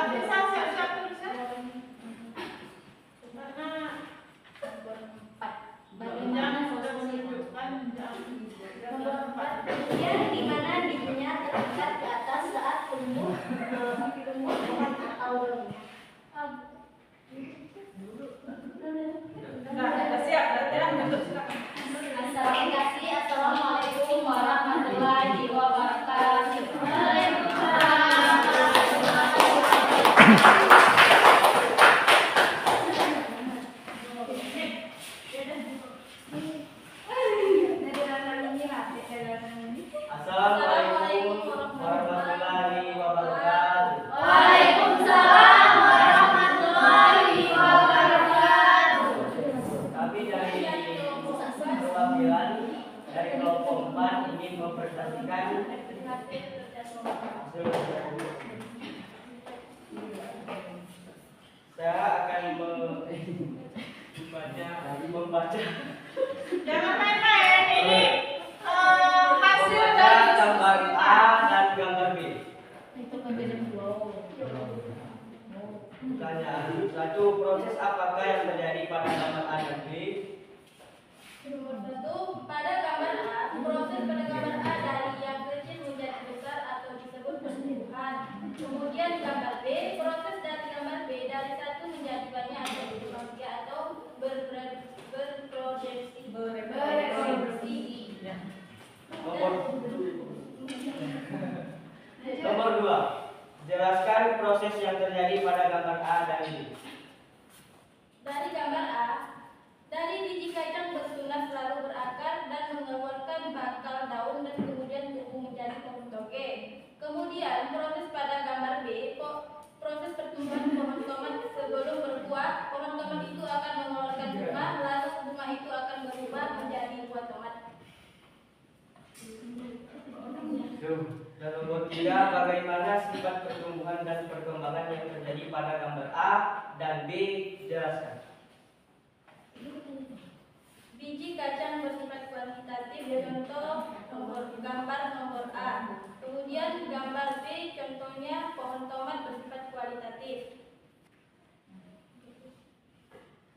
Speaker 6: Bisa siap-siap tulisnya? Karena sudah menunjukkan
Speaker 8: Nomor 4, yang dimana bijinya terangkat ke atas saat tumbuh pohon atau daunnya.
Speaker 6: Sudah siap berarti ya?
Speaker 8: Assalamualaikum warahmatullahi wabarakatuh.
Speaker 7: Assalamualaikum warahmatullahi wabarakatuh.
Speaker 8: Waalaikumsalam warahmatullahi wabarakatuh.
Speaker 7: Kami dari perwakilan dari kelompok 4 ingin mempresentasikan saya akan membaca
Speaker 6: Jangan main-main ini. Hasil
Speaker 7: membaca
Speaker 6: dari
Speaker 7: gambar A dan gambar B. Pertanyaan satu, proses apakah yang terjadi pada gambar A dan B?
Speaker 8: Nomor 1, pada gambar A, proses pada gambar A dari yang kecil menjadi besar atau disebut pertumbuhan. Kemudian gambar B, proses dari gambar B dari satu menjadi banyak atau berbagi atau berproduksi.
Speaker 7: Nomor 2, jelaskan proses yang terjadi pada gambar A dan B.
Speaker 8: Dari gambar A, dari biji kacang bertunas lalu berakar dan mengeluarkan bakal daun dan kemudian tumbuh menjadi pohon toge. Kemudian proses pada gambar B, proses pertumbuhan pohon tomat sebelum berbuah, pohon tomat itu akan mengeluarkan bunga, lalu bunga itu akan berubah menjadi buah tomat.
Speaker 7: Dan nomor 3, bagaimana sifat pertumbuhan dan perkembangan yang terjadi pada gambar A dan B? Jelaskan.
Speaker 8: Biji kacang bersifat kuantitatif, contoh gambar nomor A. Kemudian gambar B, contohnya pohon tomat bersifat kualitatif.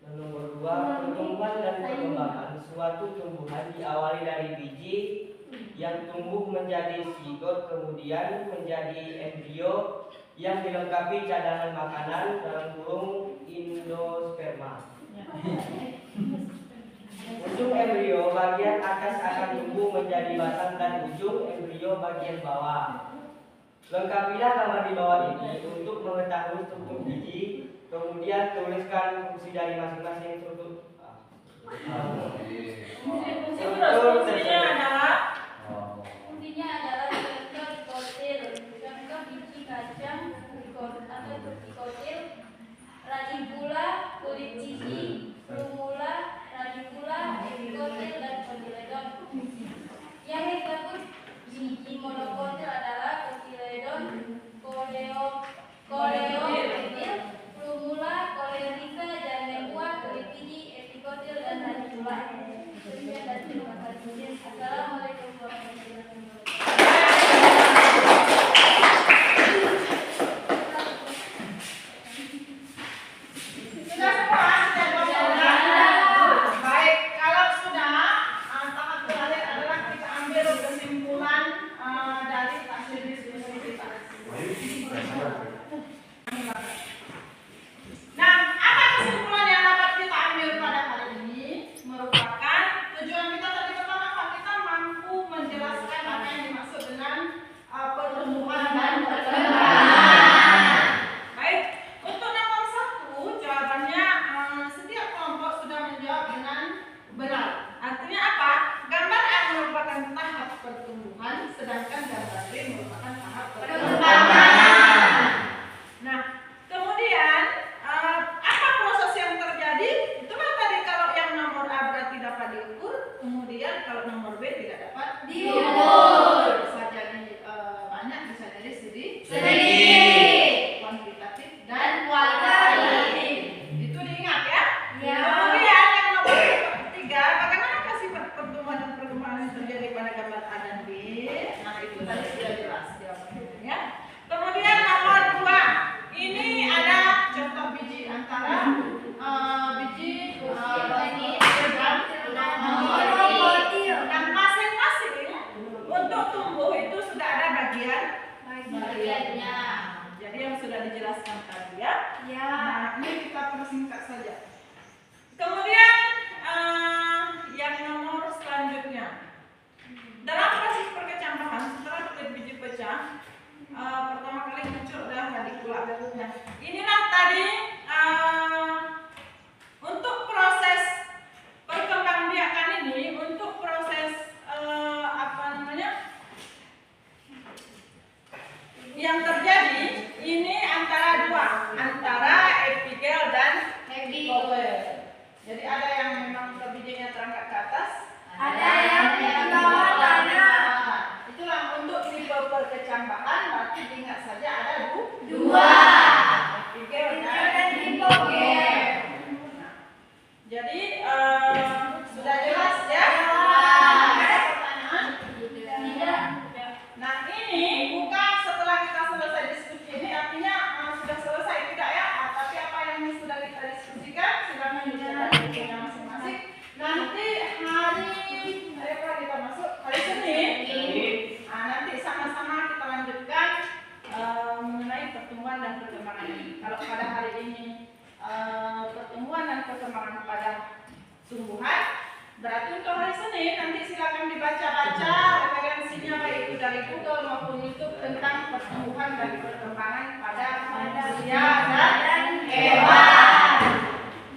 Speaker 7: Dan nomor 2, pertumbuhan dan perkembangan suatu tumbuhan diawali dari biji yang tumbuh menjadi zigot, kemudian menjadi embrio yang dilengkapi cadangan makanan dalam kurung endosperma. Ujung embrio bagian atas akan tumbuh menjadi batang dan ujung embrio bagian bawah. Lengkapilah gambar di bawah ini untuk mengetahui struktur biji, kemudian tuliskan fungsi dari masing-masing struktur.
Speaker 6: Fungsinya adalah
Speaker 8: Fungsinya adalah contoh dikotil, contoh biji kacang atau dikotil, radikula, kulit biji, plumula, radikula, epikotil, dan kotiledon. Yang disebut biji monokotil adalah kotiledon, koleokotil, plumula, kolerika, janebua, kulit biji, epikotil, dan radikula. Sekian dan terima kasih. Assalamualaikum.
Speaker 6: singkat saja. Kemudian yang nomor selanjutnya, dalam proses perkecambahan setelah biji pecah, pertama kali muncul adalah radikula. Inilah tadi untuk proses perkembangbiakan ini, untuk proses yang terjadi ini antara dua, antara epigel dan hipokel. Jadi ada yang memang bijinya terangkat ke atas,
Speaker 8: Ada yang di bawah tanah.
Speaker 6: Itulah untuk tipe perkecambahan. Berarti ingat saja ada
Speaker 8: Dua.
Speaker 6: epigel dan
Speaker 8: Dan hipokel.
Speaker 6: jadi sudah jelas ya? Ada pertanyaan?
Speaker 8: Tidak.
Speaker 6: Nah ini bukan setelah kita selesai diskusi ini artinya sudah selesai, tidak ya? Tapi apa yang sudah kita diskusikan silahkan dicatat di bukunya masing-masing. Nanti hari apa kita masuk hari Senin. Nanti sama-sama kita lanjutkan mengenai pertumbuhan dan perkembangan ini. Kalau pada hari ini pertumbuhan dan perkembangan pada tumbuhan, berarti untuk hari Senin nanti silakan dibaca-baca referensinya baik itu dari Google maupun YouTube tentang pertumbuhan dan perkembangan pada manusia dan hewan.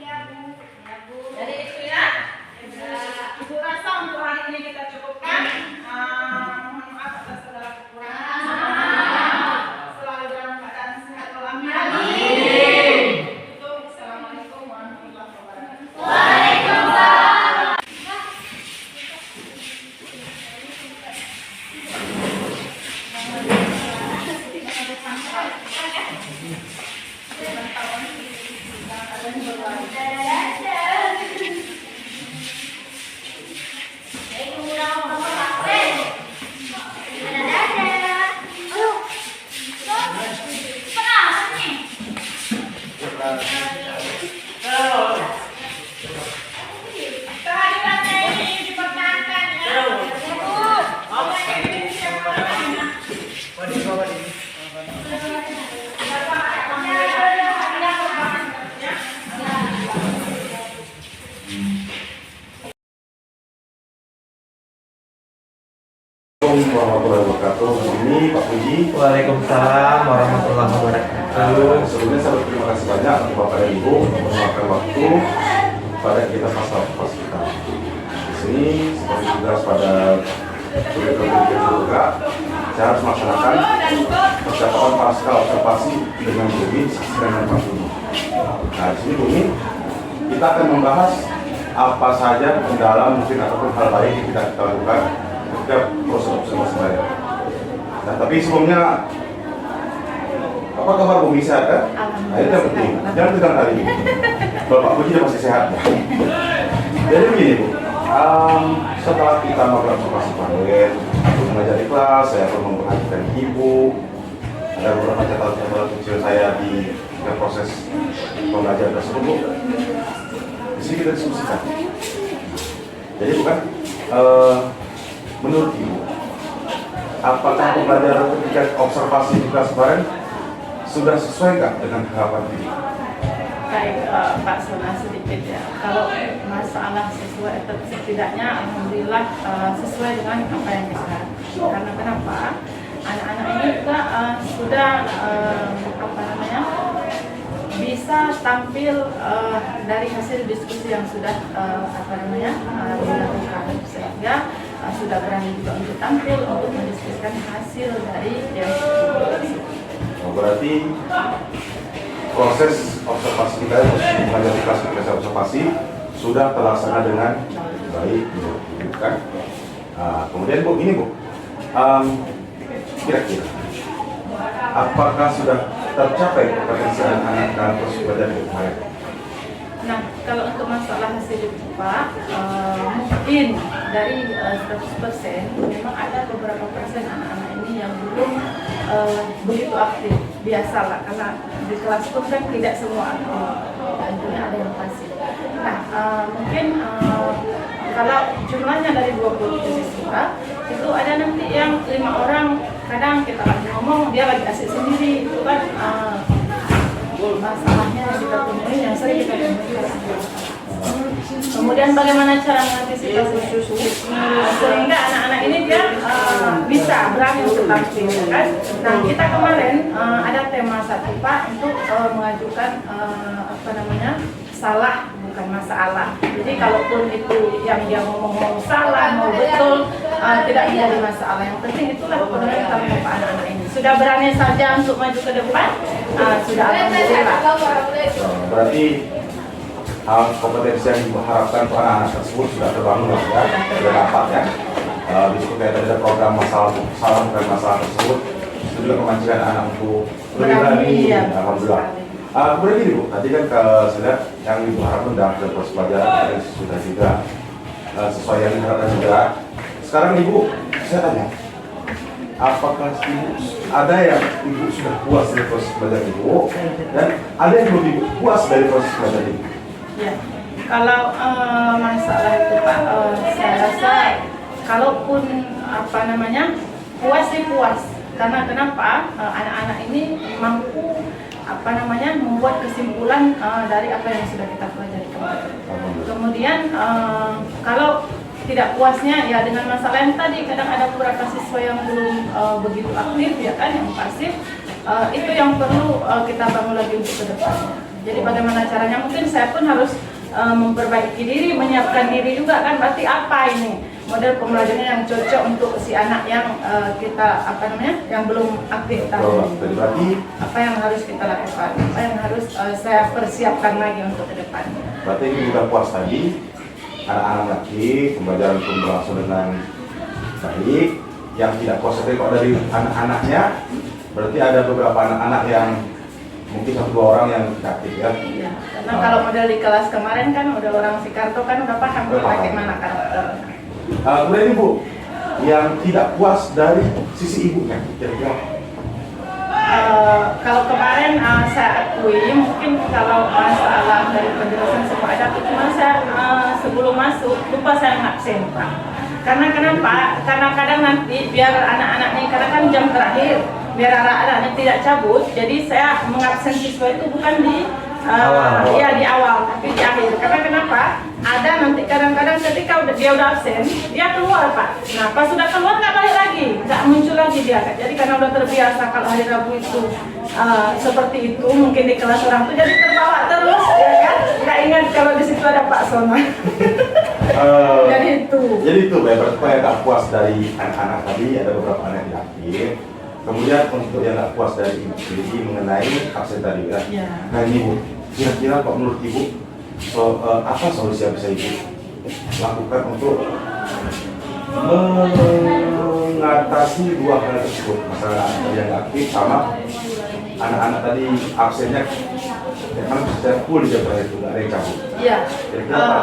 Speaker 8: Ya, Bu. Ya, Bu.
Speaker 6: Jadi itu ya. Ibu rasa untuk hari ini kita cukupkan. Mohon maaf atas segala kekurangan. Selalu dalam keadaan sehat walafiat. Tutup. Assalamualaikum warahmatullahi wabarakatuh.
Speaker 8: Waalaikumsalam.
Speaker 6: Kehadirannya ini dipertahankan ya. Allah yang bikin siapa namanya.
Speaker 2: Assalamualaikum warahmatullahi wabarakatuh. Ini Pak Puji.
Speaker 7: Waalaikumsalam warahmatullahi wabarakatuh.
Speaker 2: Sebelumnya saya berterima kasih banyak untuk Bapak dan Ibu untuk meluangkan waktu pada kita pasal kita. Di sini seperti tugas pada program juga, saya harus melaksanakan percakapan pasca observasi dengan Bumi, Saksi dan Pak Puji. Nah di sini Bumi, kita akan membahas apa saja kendala mungkin ataupun hal baik yang kita lakukan ketika proses observasi saya. Nah tapi sebelumnya, apa kabar Bumi, sehat kan? Nah itu yang penting, jangan tegang kali ini. Bapak Puji dia masih sehat ya. Jadi begini Bu, setelah kita melakukan observasi panen, aku mengajar di kelas, saya pun memperhatikan Ibu. Ada beberapa catatan kecil saya di proses pembelajaran tersebut Bu. Di sini kita diskusikan. Jadi bukan menurut Ibu, apakah pembelajaran ketika observasi di kelas kemarin sudah sesuai nggak dengan harapan Ibu?
Speaker 1: Baik Pak Sona, sedikit ya. Kalau masalah sesuai atau setidaknya alhamdulillah sesuai dengan apa yang kita harapkan. Karena kenapa? Anak-anak ini juga sudah bisa tampil dari hasil diskusi yang sudah dilakukan, sehingga sudah berani juga untuk tampil untuk mendiskusikan hasil dari yang
Speaker 2: Berarti proses observasi kita, proses klasifikasi observasi sudah terlaksana dengan baik, kan? Kemudian Bu, ini Bu, kira-kira apakah sudah tercapai potensi anak-anak dalam proses belajar di kemarin?
Speaker 1: Nah, kalau untuk masalah hasil Pak, mungkin dari 100% memang ada beberapa persen anak-anak ini yang belum begitu aktif. Biasalah, karena di kelas pun kan tidak semua aktif, tentunya ada yang pasif. Nah, mungkin kalau jumlahnya dari 27 siswa, itu ada nanti yang 5 orang, kadang kita lagi ngomong, dia lagi asik sendiri, itu kan masalahnya yang kita temui, yang sering kita temui. Kemudian bagaimana cara mengantisipasi sehingga anak-anak ini dia bisa berani untuk tampil, kan? Nah, kita kemarin ada tema satu Pak untuk mengajukan salah bukan masalah. Jadi kalaupun itu yang dia ngomong salah mau betul tidak menjadi masalah. Yang penting itulah kebenaran kita menimpa anak-anak ini. Sudah berani saja untuk maju ke depan, sudah alhamdulillah.
Speaker 2: Berarti kompetensi yang diharapkan untuk anak-anak tersebut sudah terbangun ya, sudah dapat ya. Di situ kayak tadi ada program masalah tersebut, itu juga memancing anak untuk lebih berani.
Speaker 1: Ya,
Speaker 2: alhamdulillah. Kemudian gini Bu, tadi kan saya lihat yang Ibu harapkan dalam proses pelajaran sudah juga sesuai yang diharapkan juga. Sekarang Ibu, saya tanya, apakah Ibu ada yang Ibu sudah puas dari proses pelajaran Ibu dan ada yang belum Ibu puas dari proses pelajaran Ibu?
Speaker 1: Ya, kalau masalah itu Pak, saya rasa kalaupun puas sih puas. Karena kenapa? Anak-anak ini mampu membuat kesimpulan dari apa yang sudah kita pelajari kemarin. Kemudian kalau tidak puasnya ya dengan masalah yang tadi, kadang ada beberapa siswa yang belum begitu aktif ya kan, yang pasif. Itu yang perlu kita bangun lagi untuk ke depannya. Jadi bagaimana caranya? Mungkin saya pun harus memperbaiki diri, menyiapkan diri juga kan. Berarti apa ini model pembelajarannya yang cocok untuk si anak yang yang belum aktif tadi.
Speaker 2: Berarti
Speaker 1: apa yang harus kita lakukan? Apa yang harus saya persiapkan lagi untuk ke depannya?
Speaker 2: Berarti ini sudah puas tadi, anak-anak lagi pembelajaran pun berlangsung dengan baik. Yang tidak puas tadi kok dari anak-anaknya, berarti ada beberapa anak-anak yang mungkin 1-2 orang yang aktif ya.
Speaker 1: Iya, karena kalau model di kelas kemarin kan udah orang Sikarto kan udah paham bagaimana karakter.
Speaker 2: Kemudian Ibu, yang tidak puas dari sisi ibunya, kira-kira?
Speaker 1: Kalau kemarin saya akui mungkin kalau masalah dari penjelasan semua ada, cuma saya sebelum masuk lupa saya ngabsen Pak. Karena kenapa? Karena kadang nanti biar anak-anak ini, karena kan jam terakhir, biar anak-anaknya tidak cabut, jadi saya mengabsen siswa itu bukan di di awal, tapi di akhir. Karena kenapa? Ada nanti kadang-kadang ketika dia udah absen, dia keluar Pak. Nah pas sudah keluar nggak balik lagi, nggak muncul lagi dia. Jadi karena udah terbiasa kalau hari Rabu itu seperti itu, mungkin di kelas orang tuh jadi terbawa terus, ya kan? Nggak ingat kalau di situ ada Pak Sona. Jadi itu
Speaker 2: berarti yang nggak puas dari anak-anak tadi, ada beberapa anak yang aktif. Kemudian untuk yang nggak puas dari Ibu sendiri mengenai absen tadi kan.
Speaker 1: Ya.
Speaker 2: Nah ini Bu, kira-kira kok menurut Ibu apa solusi yang bisa Ibu lakukan untuk mengatasi 2 hal tersebut, masalah anak yang nggak aktif sama anak-anak tadi absennya kan bisa full jam terakhir itu nggak ada yang cabut.
Speaker 1: Iya.
Speaker 2: Kira-kira apa?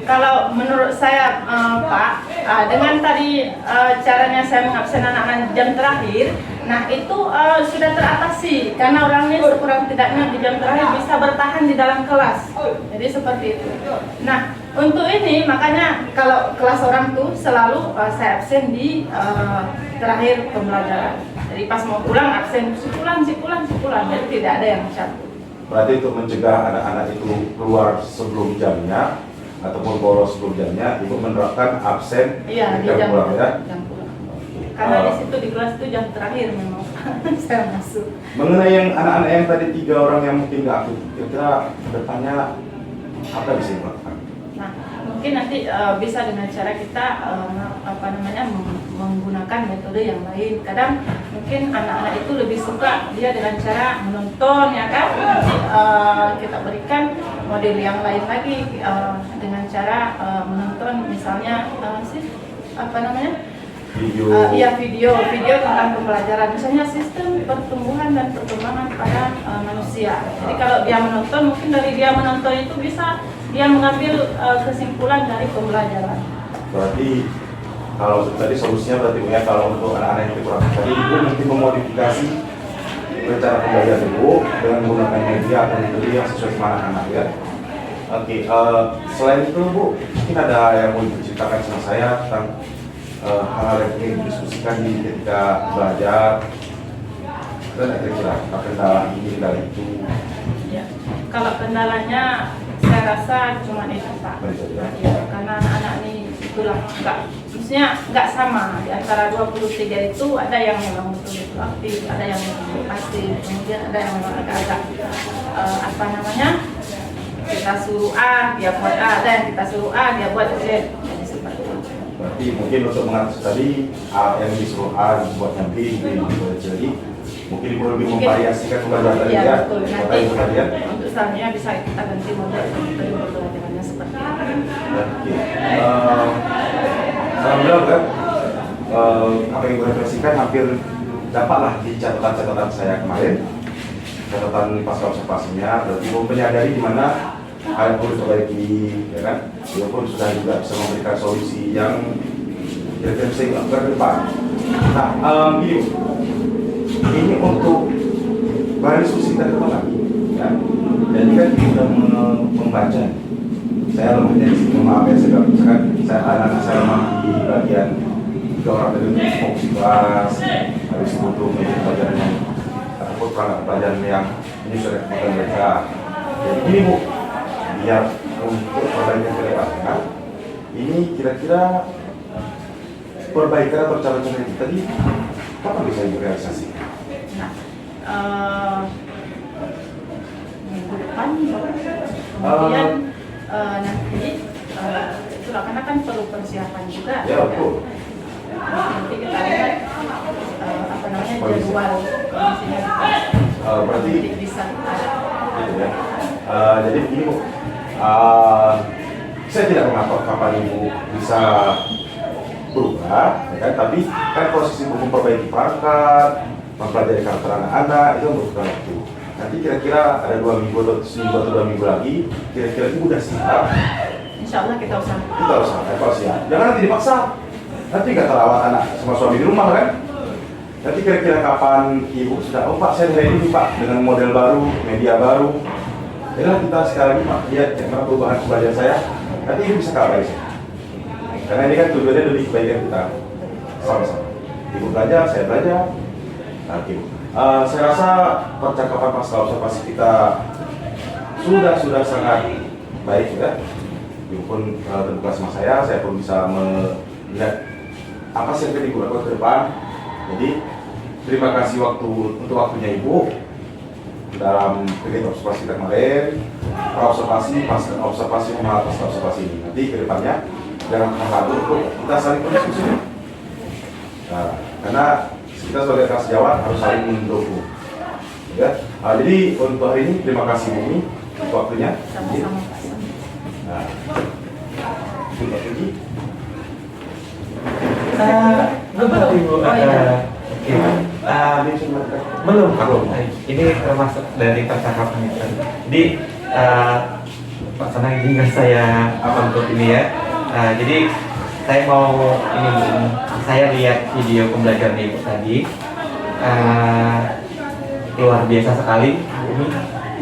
Speaker 1: Kalau menurut saya Pak, dengan tadi caranya saya mengabsen anak-anak jam terakhir, nah itu sudah teratasi karena orangnya sekurang tidaknya di jam terakhir bisa bertahan di dalam kelas. Jadi seperti itu. Nah untuk ini makanya kalau kelas orang tuh selalu saya absen di terakhir pembelajaran. Jadi pas mau pulang absen, si pulang, jadi tidak ada yang cabut.
Speaker 2: Berarti untuk mencegah anak-anak itu keluar sebelum jamnya ataupun bolos sebelum jamnya, Ibu menerapkan absen
Speaker 1: di jam
Speaker 2: pulang ya?
Speaker 1: Jam pulang. Karena di situ di kelas itu jam terakhir memang saya masuk.
Speaker 2: Mengenai yang anak-anak yang tadi 3 orang yang mungkin nggak aktif, kira-kira bertanya apa bisa dilakukan?
Speaker 1: Nah, mungkin nanti bisa dengan cara kita menggunakan metode yang lain. Kadang mungkin anak-anak itu lebih suka dia dengan cara menonton ya kan. Nanti kita berikan model yang lain lagi dengan cara menonton misalnya video tentang pembelajaran, misalnya sistem pertumbuhan dan perkembangan pada manusia. Jadi kalau dia menonton, mungkin dari dia menonton itu bisa dia mengambil kesimpulan dari pembelajaran.
Speaker 2: Berarti kalau tadi solusinya berarti ya, kalau untuk anak-anak yang kurang tadi Ibu nanti memodifikasi rencana pembelajaran Ibu dengan menggunakan media atau metode yang sesuai sama anak-anak ya. Oke, selain itu Bu, mungkin ada yang mau diceritakan sama saya tentang hal-hal yang ingin didiskusikan di ketika belajar kira-kira kendala ini kendala itu.
Speaker 1: Ya. Kalau kendalanya saya rasa cuma itu Pak. Ya, karena anak-anak ini itulah maksudnya sama di antara 23 itu ada yang memang betul-betul aktif, ada yang pasif, kemudian ada yang memang agak-agak kita suruh A dia buat A, ada yang kita suruh A dia buat Z. Jadi seperti itu.
Speaker 2: Berarti mungkin untuk mengatasi tadi A yang disuruh A dibuatnya B, jadi mungkin Ibu lebih memvariasikan pembelajaran
Speaker 1: Ya,
Speaker 2: ya.
Speaker 1: betul. Nanti untuk selanjutnya bisa kita ganti model metode pembelajarannya seperti itu.
Speaker 2: Oke. Alhamdulillah kan apa yang gue refleksikan hampir dapatlah di catatan-catatan saya kemarin, catatan pasca observasinya. Berarti Ibu menyadari di mana hal perlu diperbaiki, ya kan? Ibu pun sudah juga bisa memberikan solusi yang kira-kira bisa dilakukan ke depan. Nah, gini Bu. Ini untuk bahan diskusi kita ke depan lagi, ya. Jadi kan kita sudah membaca. Saya lemahnya di sini, maaf ya, saya anak-anak saya lemah di bagian tiga orang tadi fokus di kelas, habis itu butuh media pelajaran yang ataupun perangkat pelajaran yang menyesuaikan kebutuhan mereka. Jadi ini Bu, biar untuk perbaikan ke depannya, ini kira-kira perbaikan atau cara-cara kita tadi kapan bisa direalisasi?
Speaker 1: Nah, minggu depan kemudian nanti itulah karena kan perlu persiapan juga.
Speaker 2: Ya betul.
Speaker 1: Nanti kita lihat jadwal kondisinya
Speaker 2: berarti
Speaker 1: bisa
Speaker 2: gitu ya. Jadi begini Bu, saya tidak mengatur kapan Ibu bisa berubah, ya kan? Tapi kan proses Ibu memperbaiki perangkat, mempelajari karakter anak-anak itu membutuhkan waktu. Nanti kira-kira ada 2 minggu atau seminggu atau 2 minggu lagi, kira-kira Ibu udah siap.
Speaker 1: Insya Allah kita usahakan.
Speaker 2: Kita usahakan kalau siap. Jangan nanti dipaksa. Nanti nggak terawat anak sama suami di rumah kan? Nanti kira-kira kapan Ibu sudah, oh Pak saya ready nih Pak dengan model baru, media baru. Inilah kita sekarang ini Pak lihat bagaimana perubahan pembelajaran saya. Nanti Ibu bisa kabari saya. Karena ini kan tujuannya demi kebaikan kita sama-sama. Ibu belajar, saya belajar. Nanti saya rasa percakapan pasca observasi kita sudah sangat baik ya. Ibu pun terbuka sama saya pun bisa melihat apa sih yang akan Ibu lakukan ke depan. Jadi terima kasih untuk waktunya Ibu dalam kegiatan observasi kita kemarin, observasi ini. Nanti ke depannya jangan terlalu untuk kita saling berdiskusi. Nah, karena kita sebagai kelas sejawat harus saling mendukung. Ya. Jadi untuk hari ini terima kasih Bumi untuk waktunya.
Speaker 1: Sama-sama.
Speaker 2: Nah, Pak Puji.
Speaker 5: Belum. Ini termasuk dari percakapan itu. Jadi Pak Sana izinkan saya untuk ini ya. Jadi saya mau ini Bu, saya lihat video pembelajaran Ibu tadi, luar biasa sekali Bu.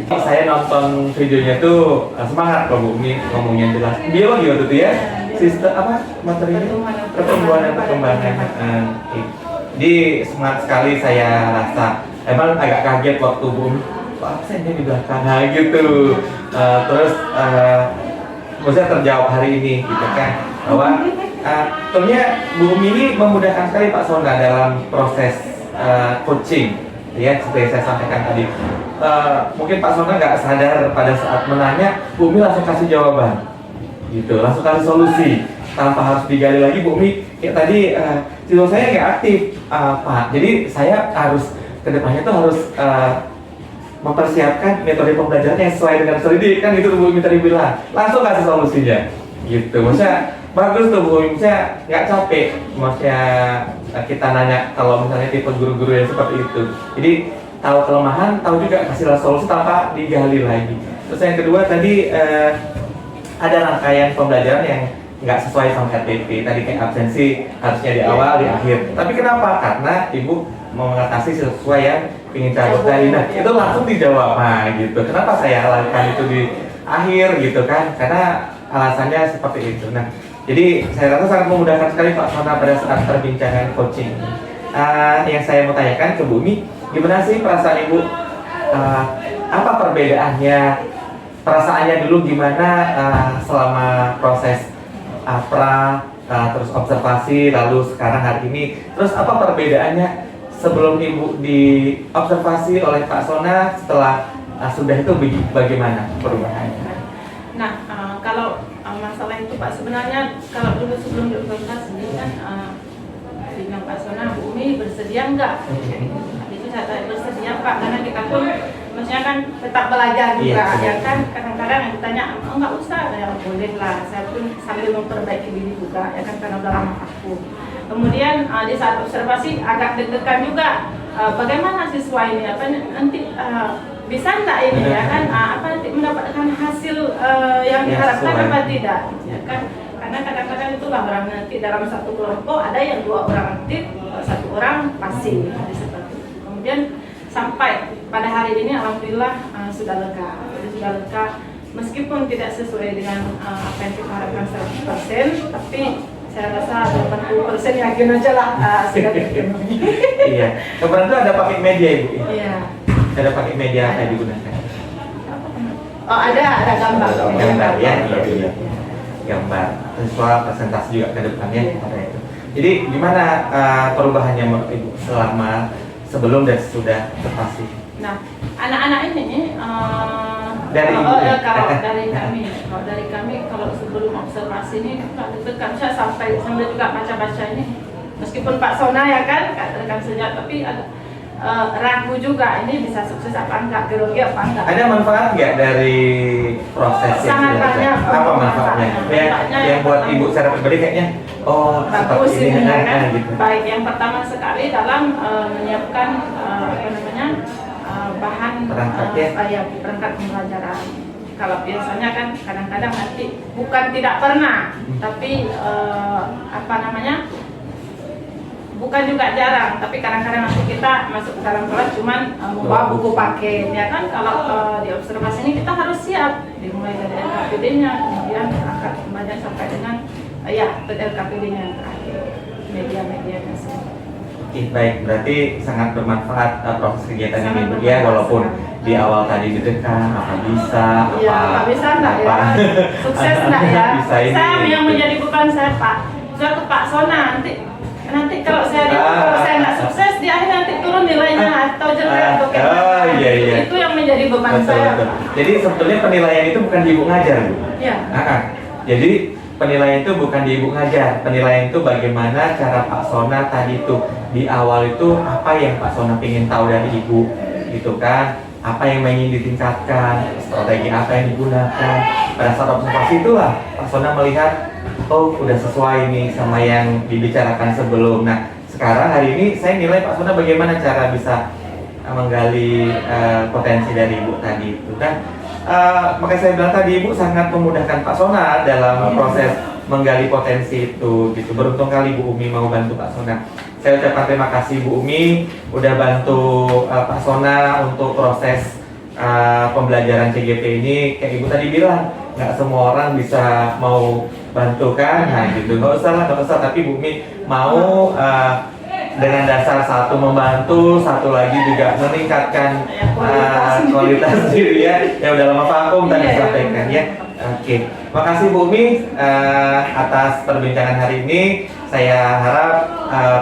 Speaker 5: Saya nonton videonya tuh semangat kok Bu, ini ngomongnya jelas. Biologi waktu itu ya, sistem apa materinya? Pertumbuhan dan perkembangan. Jadi semangat sekali saya rasa. Emang agak kaget waktu Bu, kok absennya di belakang gitu. Terus maksudnya terjawab hari ini gitu kan, bahwa tentunya Bu Umi ini memudahkan sekali Pak Sona dalam proses coaching ya, seperti saya sampaikan tadi. Mungkin Pak Sona nggak sadar pada saat menanya, Bu Umi langsung kasih jawaban gitu, langsung kasih solusi tanpa harus digali lagi. Bu Umi kayak tadi siswa saya nggak aktif Pak, jadi saya harus kedepannya tuh harus mempersiapkan metode pembelajaran yang sesuai dengan studi kan, gitu Bu Umi tadi bilang, langsung kasih solusinya gitu. Maksudnya bagus tuh Bu Umi, maksudnya nggak capek, maksudnya kita nanya kalau misalnya tipe guru-guru yang seperti itu, jadi tahu kelemahan, tahu juga kasih solusi tanpa digali lagi. Terus yang kedua tadi ada rangkaian pembelajaran yang nggak sesuai sama KTP tadi, kayak absensi harusnya di awal di akhir, tapi kenapa? Karena Ibu mau mengatasi sesuai yang ingin cabut tadi, nah itu langsung dijawab. Nah gitu, kenapa saya lakukan itu di akhir gitu kan, karena alasannya seperti itu. Nah jadi saya rasa sangat memudahkan sekali Pak Sona pada saat perbincangan coaching. Yang saya mau tanyakan ke Bu Umi, Gimana sih perasaan Ibu? Apa perbedaannya? Perasaannya dulu gimana selama proses terus observasi, lalu sekarang hari ini. Terus apa perbedaannya sebelum Ibu diobservasi oleh Pak Sona, setelah sudah itu bagaimana perubahannya?
Speaker 1: Nah, kalau masalah itu Pak, sebenarnya kalau dulu sebelum diobservasi kan bilang Pak Sona, Bu Umi bersedia enggak? Itu saya bersedia Pak, karena kita pun maksudnya kan tetap belajar juga, ya kan. Kadang-kadang yang ditanya, enggak usah, ya boleh lah. Saya pun sambil memperbaiki diri juga, ya kan, karena udah lama vakum. Kemudian di saat observasi agak deg-degan juga, bagaimana siswa ini, apa nanti bisa enggak ini, ya kan, apa nanti mendapatkan hasil yang diharapkan apa tidak, ya kan. Karena kadang-kadang itulah orang nanti dalam satu kelompok ada yang 2 orang aktif, 1 orang pasif, seperti itu. Kemudian sampai pada hari ini alhamdulillah sudah lega. Jadi sudah lega meskipun tidak sesuai dengan apa yang kita harapkan 100%, tapi saya rasa 80% yakin aja lah sudah terpenuhi.
Speaker 5: Iya. Kemarin tuh ada pakai media Ibu.
Speaker 1: Iya.
Speaker 5: Ada pakai media apa yang digunakan?
Speaker 1: Oh ada gambar.
Speaker 5: Gambar ya. Iya. Gambar. Visual presentasi juga ke depannya ada itu. Jadi gimana perubahannya Ibu selama sebelum dan sudah observasi?
Speaker 1: Nah, anak-anak ini
Speaker 5: dari
Speaker 1: kalau dari kami kalau sebelum observasi ini kan deg-degan, saya sambil juga baca-baca ini, meskipun Pak Sona ya kan rekan sejak, tapi ada ragu juga ini bisa sukses apa enggak, grogi apa enggak.
Speaker 5: Ada manfaat nggak dari proses yang
Speaker 1: sangat
Speaker 5: sudah
Speaker 1: banyak.
Speaker 5: apa manfaatnya? Yang buat Ibu secara pribadi kayaknya
Speaker 1: bagus
Speaker 5: seperti
Speaker 1: ini ya kan.
Speaker 5: gitu.
Speaker 1: Baik, yang pertama sekali dalam menyiapkan bahan perangkat pembelajaran. Kalau biasanya kan kadang-kadang nanti bukan tidak pernah, tapi bukan juga jarang, tapi kadang-kadang nanti kita masuk ke dalam kelas cuman membawa buku paket, ya kan. Kalau di observasi ini kita harus siap, dimulai dari LKPD-nya, kemudian perangkat pembelajaran sampai dengan LKPD-nya yang terakhir, media-medianya semua.
Speaker 5: Baik, berarti sangat bermanfaat proses kegiatan ini ya, walaupun di awal tadi deg-degan apa bisa,
Speaker 1: apa bisa enggak ya, sukses enggak ya. Saya yang menjadi beban saya Pak, saya ke Pak Sona nanti kalau saya nggak sukses di akhir nanti turun nilainya atau jelek atau kayak
Speaker 5: iya.
Speaker 1: Itu yang menjadi beban saya.
Speaker 5: Jadi sebetulnya penilaian itu bukan di Ibu ngajar, Bu.
Speaker 1: Iya.
Speaker 5: Jadi penilaian itu bukan di Ibu ngajar, penilaian itu bagaimana cara Pak Sona tadi itu di awal itu apa yang Pak Sona ingin tahu dari Ibu, gitu kan? Apa yang ingin ditingkatkan, strategi apa yang digunakan. Pada saat observasi itulah Pak Sona melihat, oh udah sesuai nih sama yang dibicarakan sebelum. Nah sekarang hari ini saya nilai Pak Sona bagaimana cara bisa menggali potensi dari Ibu tadi itu kan. Makanya saya bilang tadi Ibu sangat memudahkan Pak Sona dalam proses menggali potensi itu gitu. Beruntung kali Bu Umi mau bantu Pak Sona. Saya ucapkan terima kasih Bu Umi udah bantu Pak Sona untuk proses pembelajaran CGP ini. Kayak Ibu tadi bilang, nggak semua orang bisa mau bantu kan, nah gitu. Nggak usah, tapi Bu Umi mau dengan dasar satu membantu, satu lagi juga meningkatkan kualitas diri ya udah lama vakum tadi sampaikan ya. Oke, makasih Bu Umi atas perbincangan hari ini. Saya harap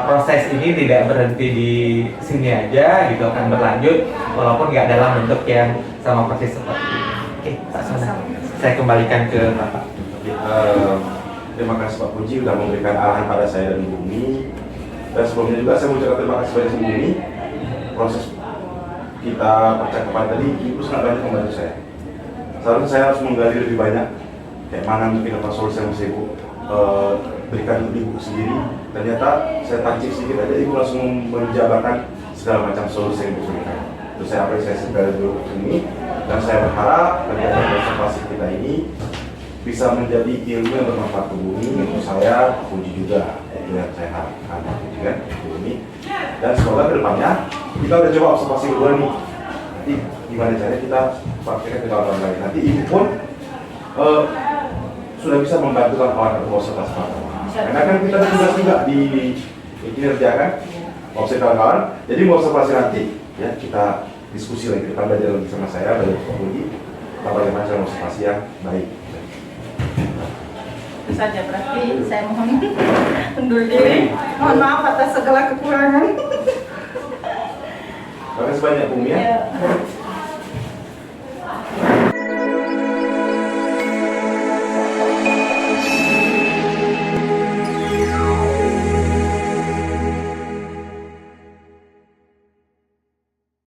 Speaker 5: proses ini tidak berhenti di sini aja gitu, akan berlanjut walaupun nggak dalam bentuk yang sama persis seperti ini. Oke, Pak Sona, saya kembalikan ke Bapak.
Speaker 2: Terima kasih Pak Puji sudah memberikan arahan pada saya dan Bu Umi. Dan sebelumnya juga saya mengucapkan terima kasih banyak Bu Umi. Proses kita percakapan tadi Ibu sangat banyak membantu saya. Seharusnya saya harus menggali lebih banyak kayak mana mungkin apa solusi yang bisa Ibu berikan untuk Ibu sendiri. Ternyata saya tancik sedikit aja Ibu langsung menjabarkan segala macam solusi yang Ibu berikan. Terus saya apresiasi sekali dulu ini dan saya berharap kegiatan observasi kita ini bisa menjadi ilmu yang bermanfaat untuk Bu Umi, untuk saya, Pak Puji juga. Itu yang saya harapkan Pak Puji kan, Bu Umi. Dan semoga kedepannya kita udah coba observasi kedua nih. Nanti gimana caranya kita praktekkan ke kawan lain. Nanti Ibu pun sudah bisa membantu kawan-kawan untuk observasi kawan. Karena kan kita tugas juga di kinerja kan, observasi kawan-kawan. Jadi mau observasi nanti Ya, kita diskusi lagi ke depan, belajar lagi sama saya, belajar psikologi, bagaimana cara observasi yang baik.
Speaker 1: Itu saja, berarti saya mohon undur diri. Mohon maaf atas segala kekurangan.
Speaker 2: Terima kasih banyak, Bung ya.
Speaker 1: Ya.